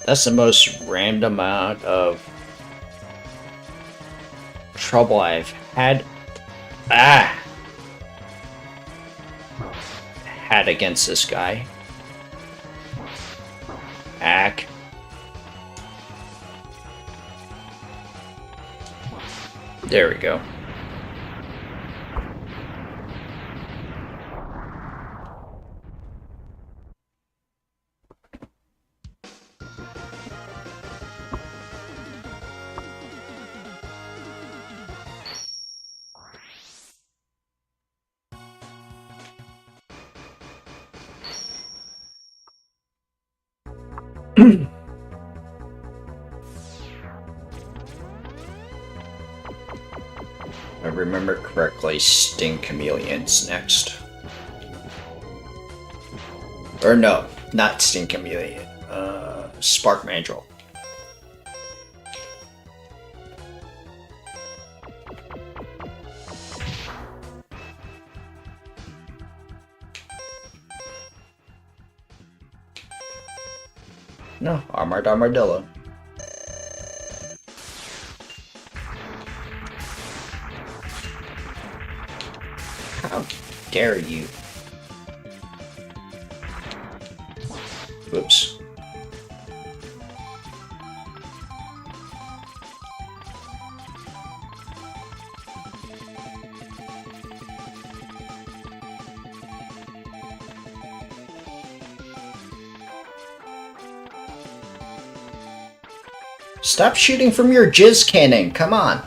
That's the most random amount of trouble I've had. Had against this guy. Ack. There we go. If I remember correctly, Sting Chameleon's next. Or no, not Sting Chameleon. Spark Mandrill. No, Armored Armadillo. How dare you? Whoops. Stop shooting from your jizz cannon, come on.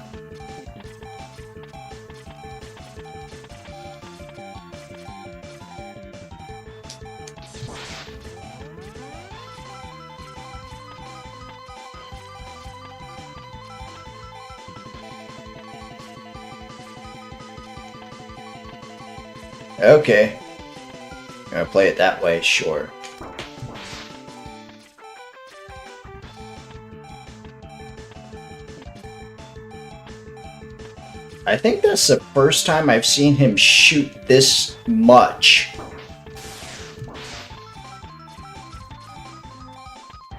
Okay. Gonna play it that way, sure. I think that's the first time I've seen him shoot this much.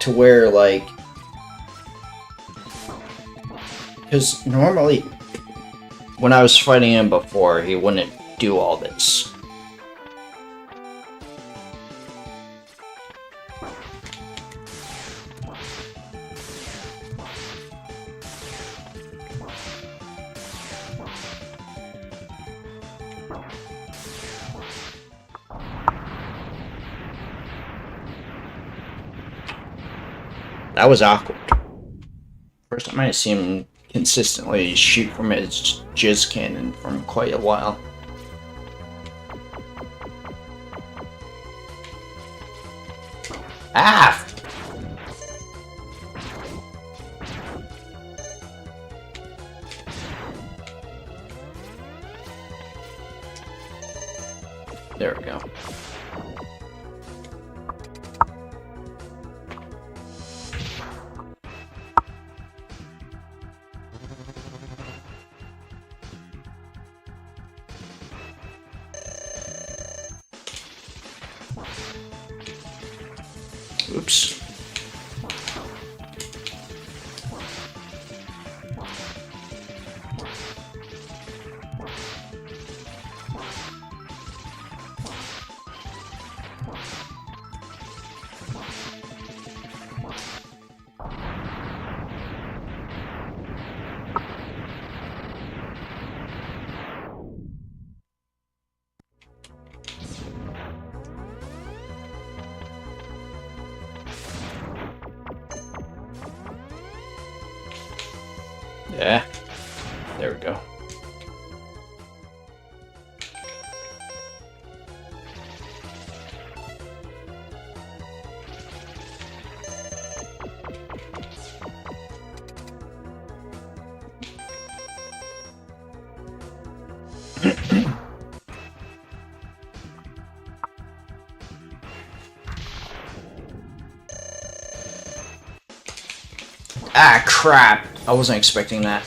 To where, like... Because normally, when I was fighting him before, he wouldn't do all this. That was awkward. First time I see him consistently shoot from his jizz cannon from quite a while. Ah! There we go. Oops. Yeah, there we go. Ah, crap. I wasn't expecting that.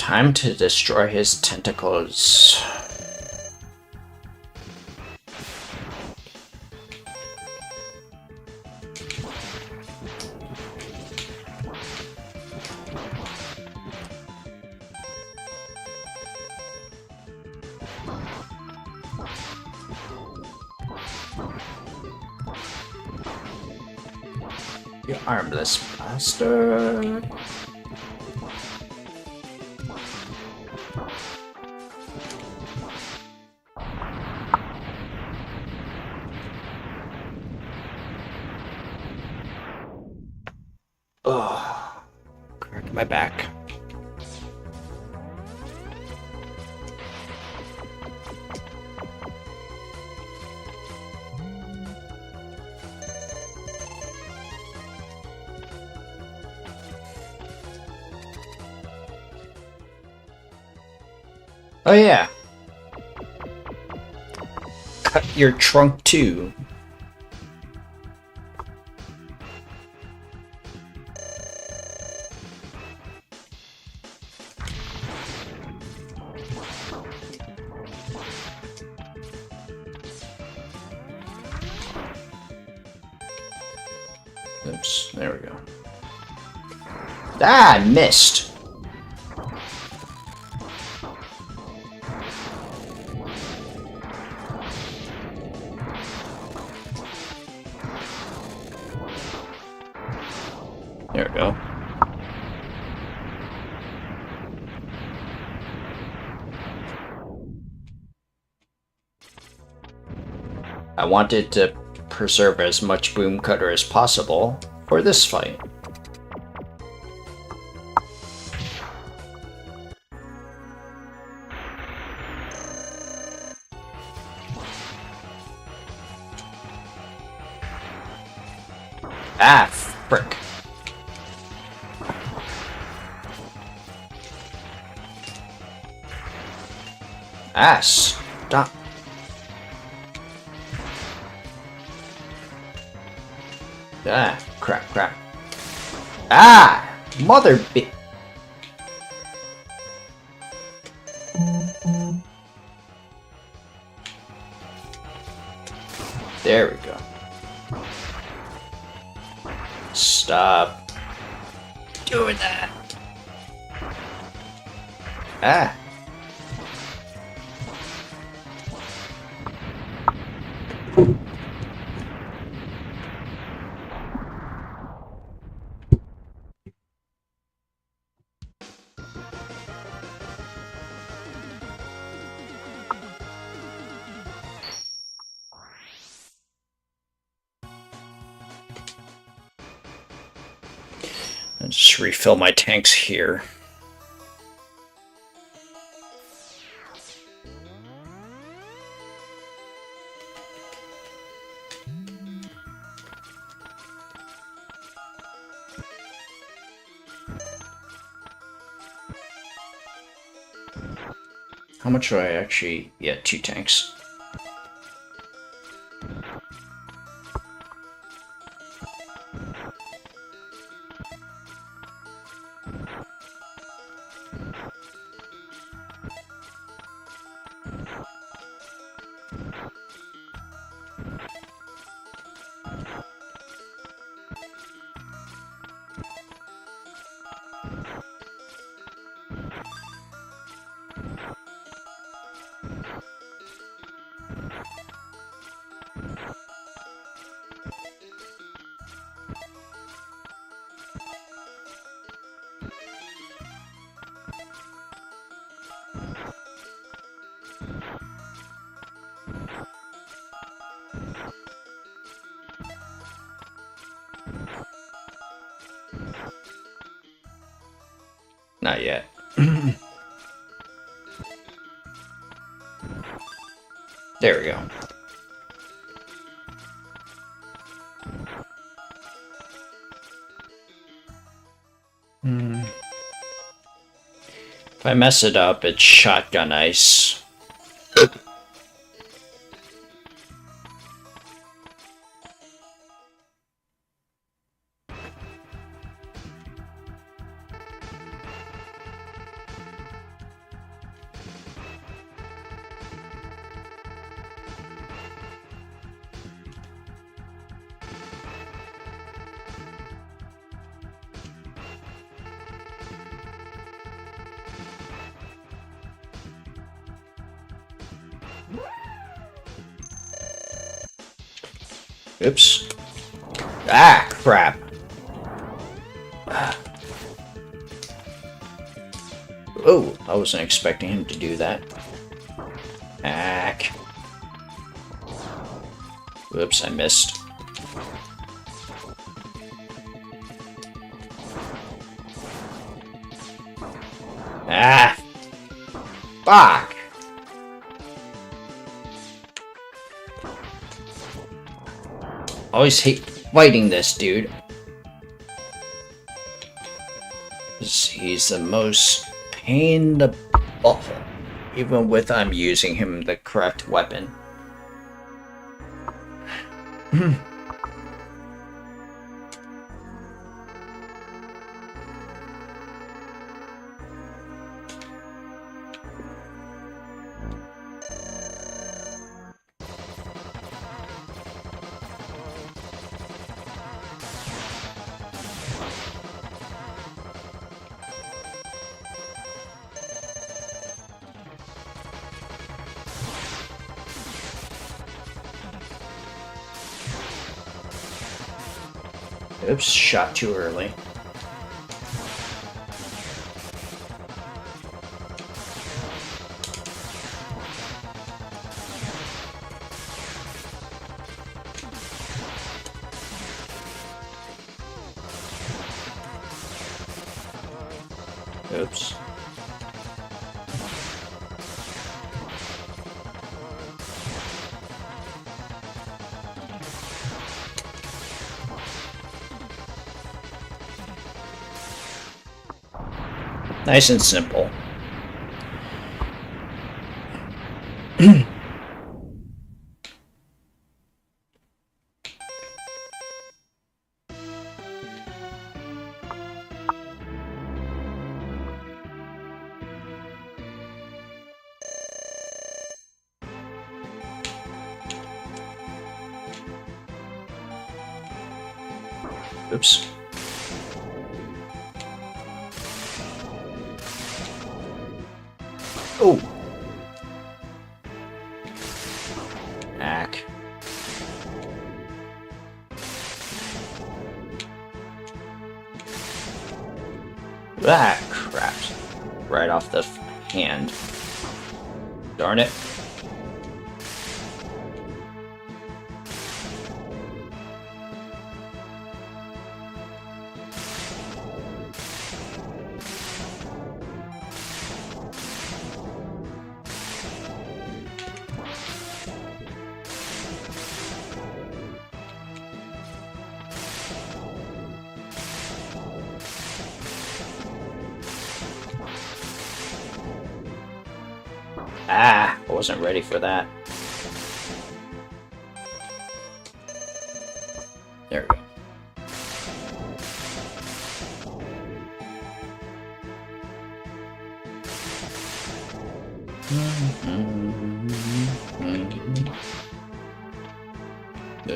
Time to destroy his tentacles. You armless bastard. Oh, cracked my back. Oh yeah. Cut your trunk too. Oops, there we go. Ah, I missed. There we go. I wanted to preserve as much boom cutter as possible for this fight. Ah, frick. Ah, stop. Ah, crap, crap. Ah, mother bi- There we go. Stop doing that. Ah. I'll just refill my tanks here. How much do I actually... Yeah, 2 tanks. Not yet. There we go. If I mess it up, it's shotgun ice. Oops. Ah, crap. Oh, I wasn't expecting him to do that. Ack. Whoops, I missed. Ah! Fuck! Always hate fighting this dude. He's the most pain in the butt, even with I'm using him the correct weapon. Oops, shot too early. Oops. Nice and simple. Oops. Oh. Ack. Ah, crap. Right off the hand. Darn it. Ah, I wasn't ready for that. There we go.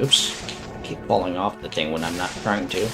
Oops. I keep falling off the thing when I'm not trying to.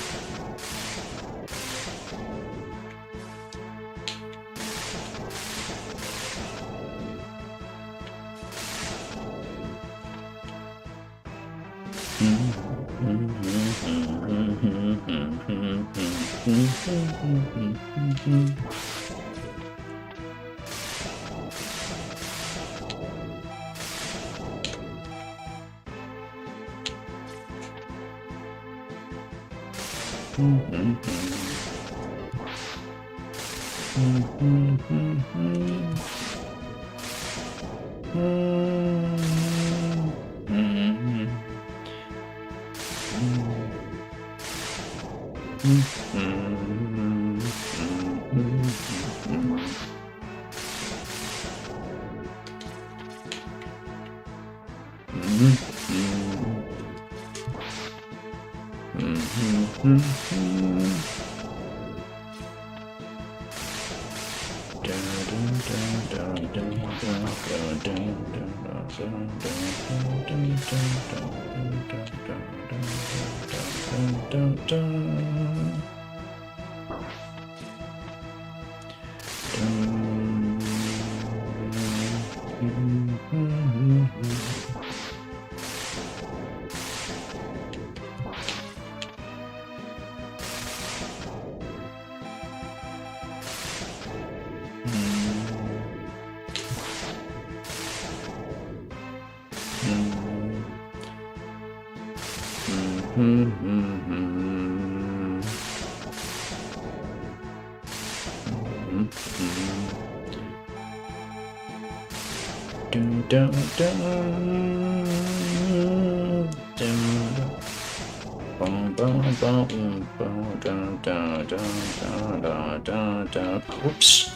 Oops.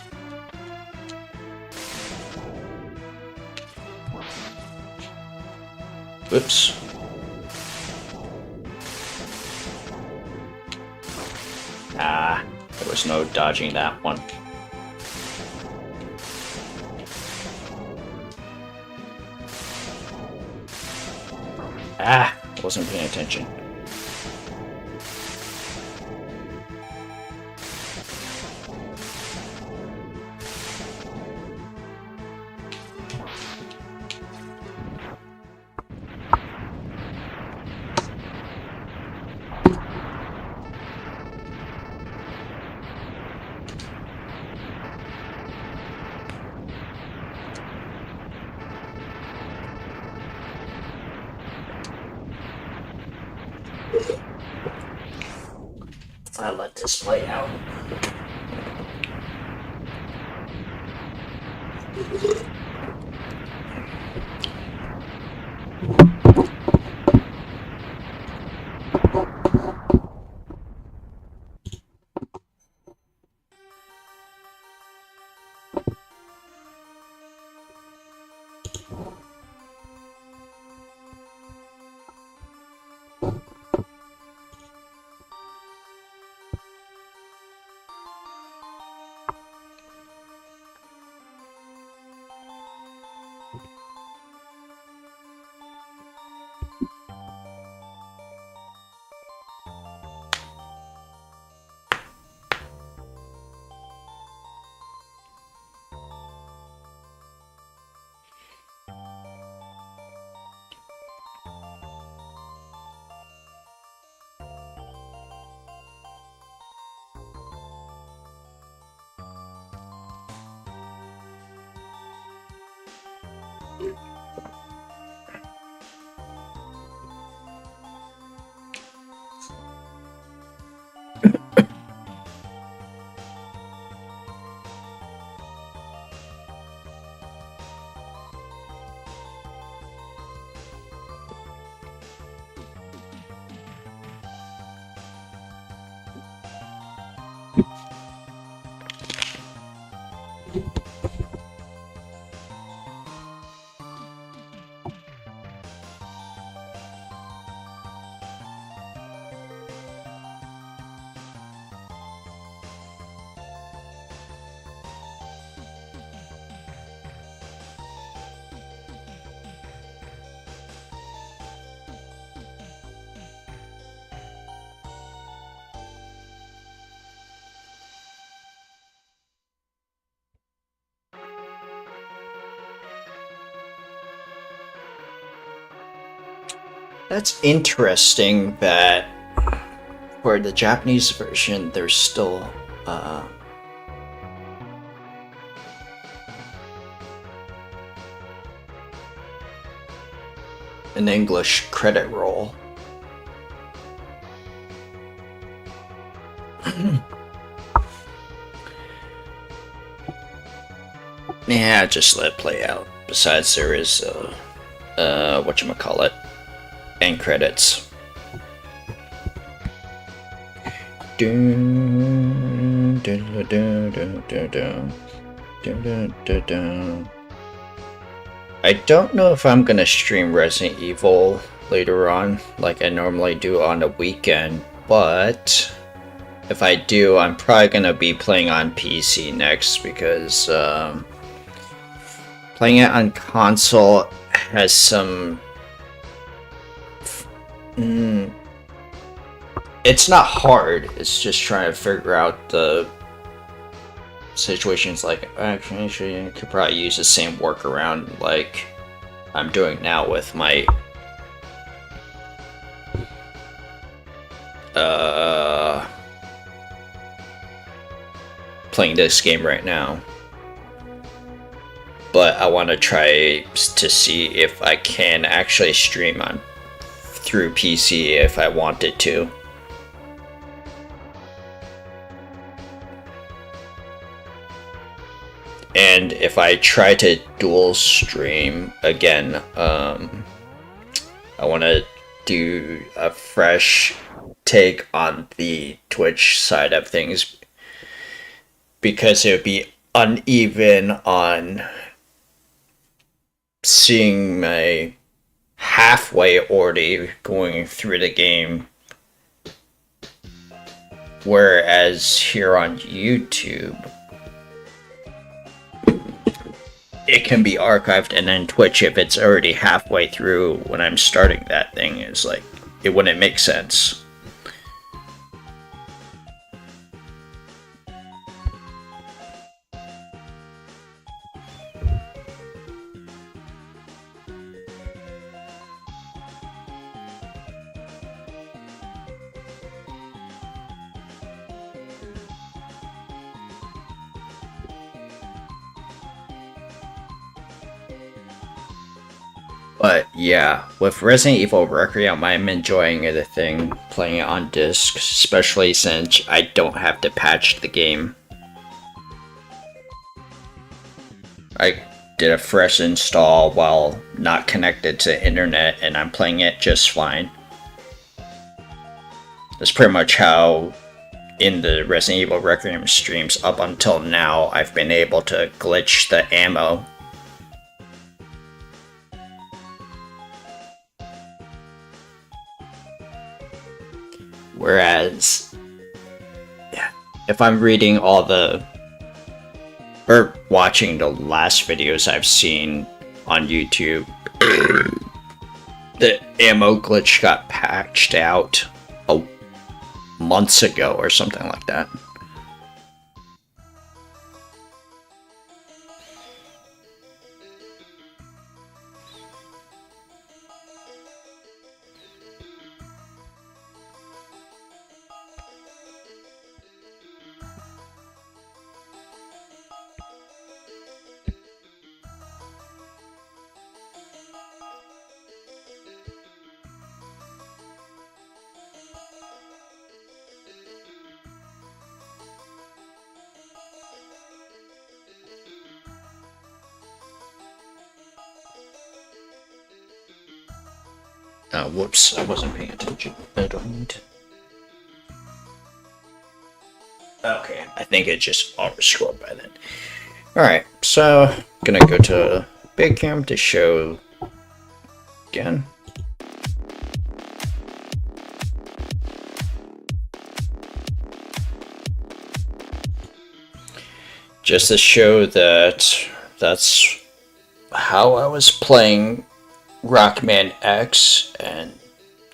Oops. Ah, there was no dodging that one. Ah, wasn't paying attention. I let this play out. That's interesting that for the Japanese version, there's still an English credit roll. Yeah, just let it play out. Besides, there is whatchamacallit, end credits. I don't know if I'm gonna stream Resident Evil later on, like I normally do on a weekend, but if I do, I'm probably gonna be playing on PC next because playing it on console has some... it's not hard, it's just trying to figure out the situations. Like, actually, you could probably use the same workaround like I'm doing now with my playing this game right now. but I want to try to see if I can actually stream on through PC if I wanted to. And if I try to dual stream again, I want to do a fresh take on the Twitch side of things, because it would be uneven on seeing my halfway already going through the game, whereas here on YouTube it can be archived, and then Twitch, if it's already halfway through when I'm starting that thing, is like, it wouldn't make sense. But yeah, with Resident Evil Requiem, I'm enjoying the thing, playing it on disc, especially since I don't have to patch the game. I did a fresh install while not connected to internet, and I'm playing it just fine. That's pretty much how, in the Resident Evil Requiem streams up until now, I've been able to glitch the ammo. Whereas, yeah, if I'm reading all the, or watching the last videos I've seen on YouTube, the ammo glitch got patched out months ago or something like that. Whoops, I wasn't paying attention. I don't need. Okay, I think it just auto-scrolled by then. Alright, so gonna go to Facecam to show again. Just to show that that's how I was playing Rockman X, and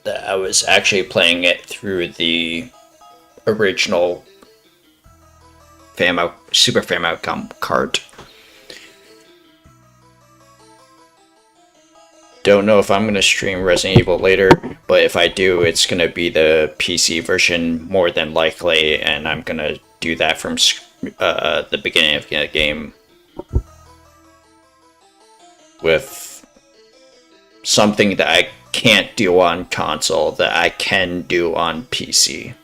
that I was actually playing it through the original Super Famicom cart. Don't know if I'm going to stream Resident Evil later, but if I do, it's going to be the PC version more than likely, and I'm going to do that from the beginning of the game with something that I can't do on console that I can do on PC.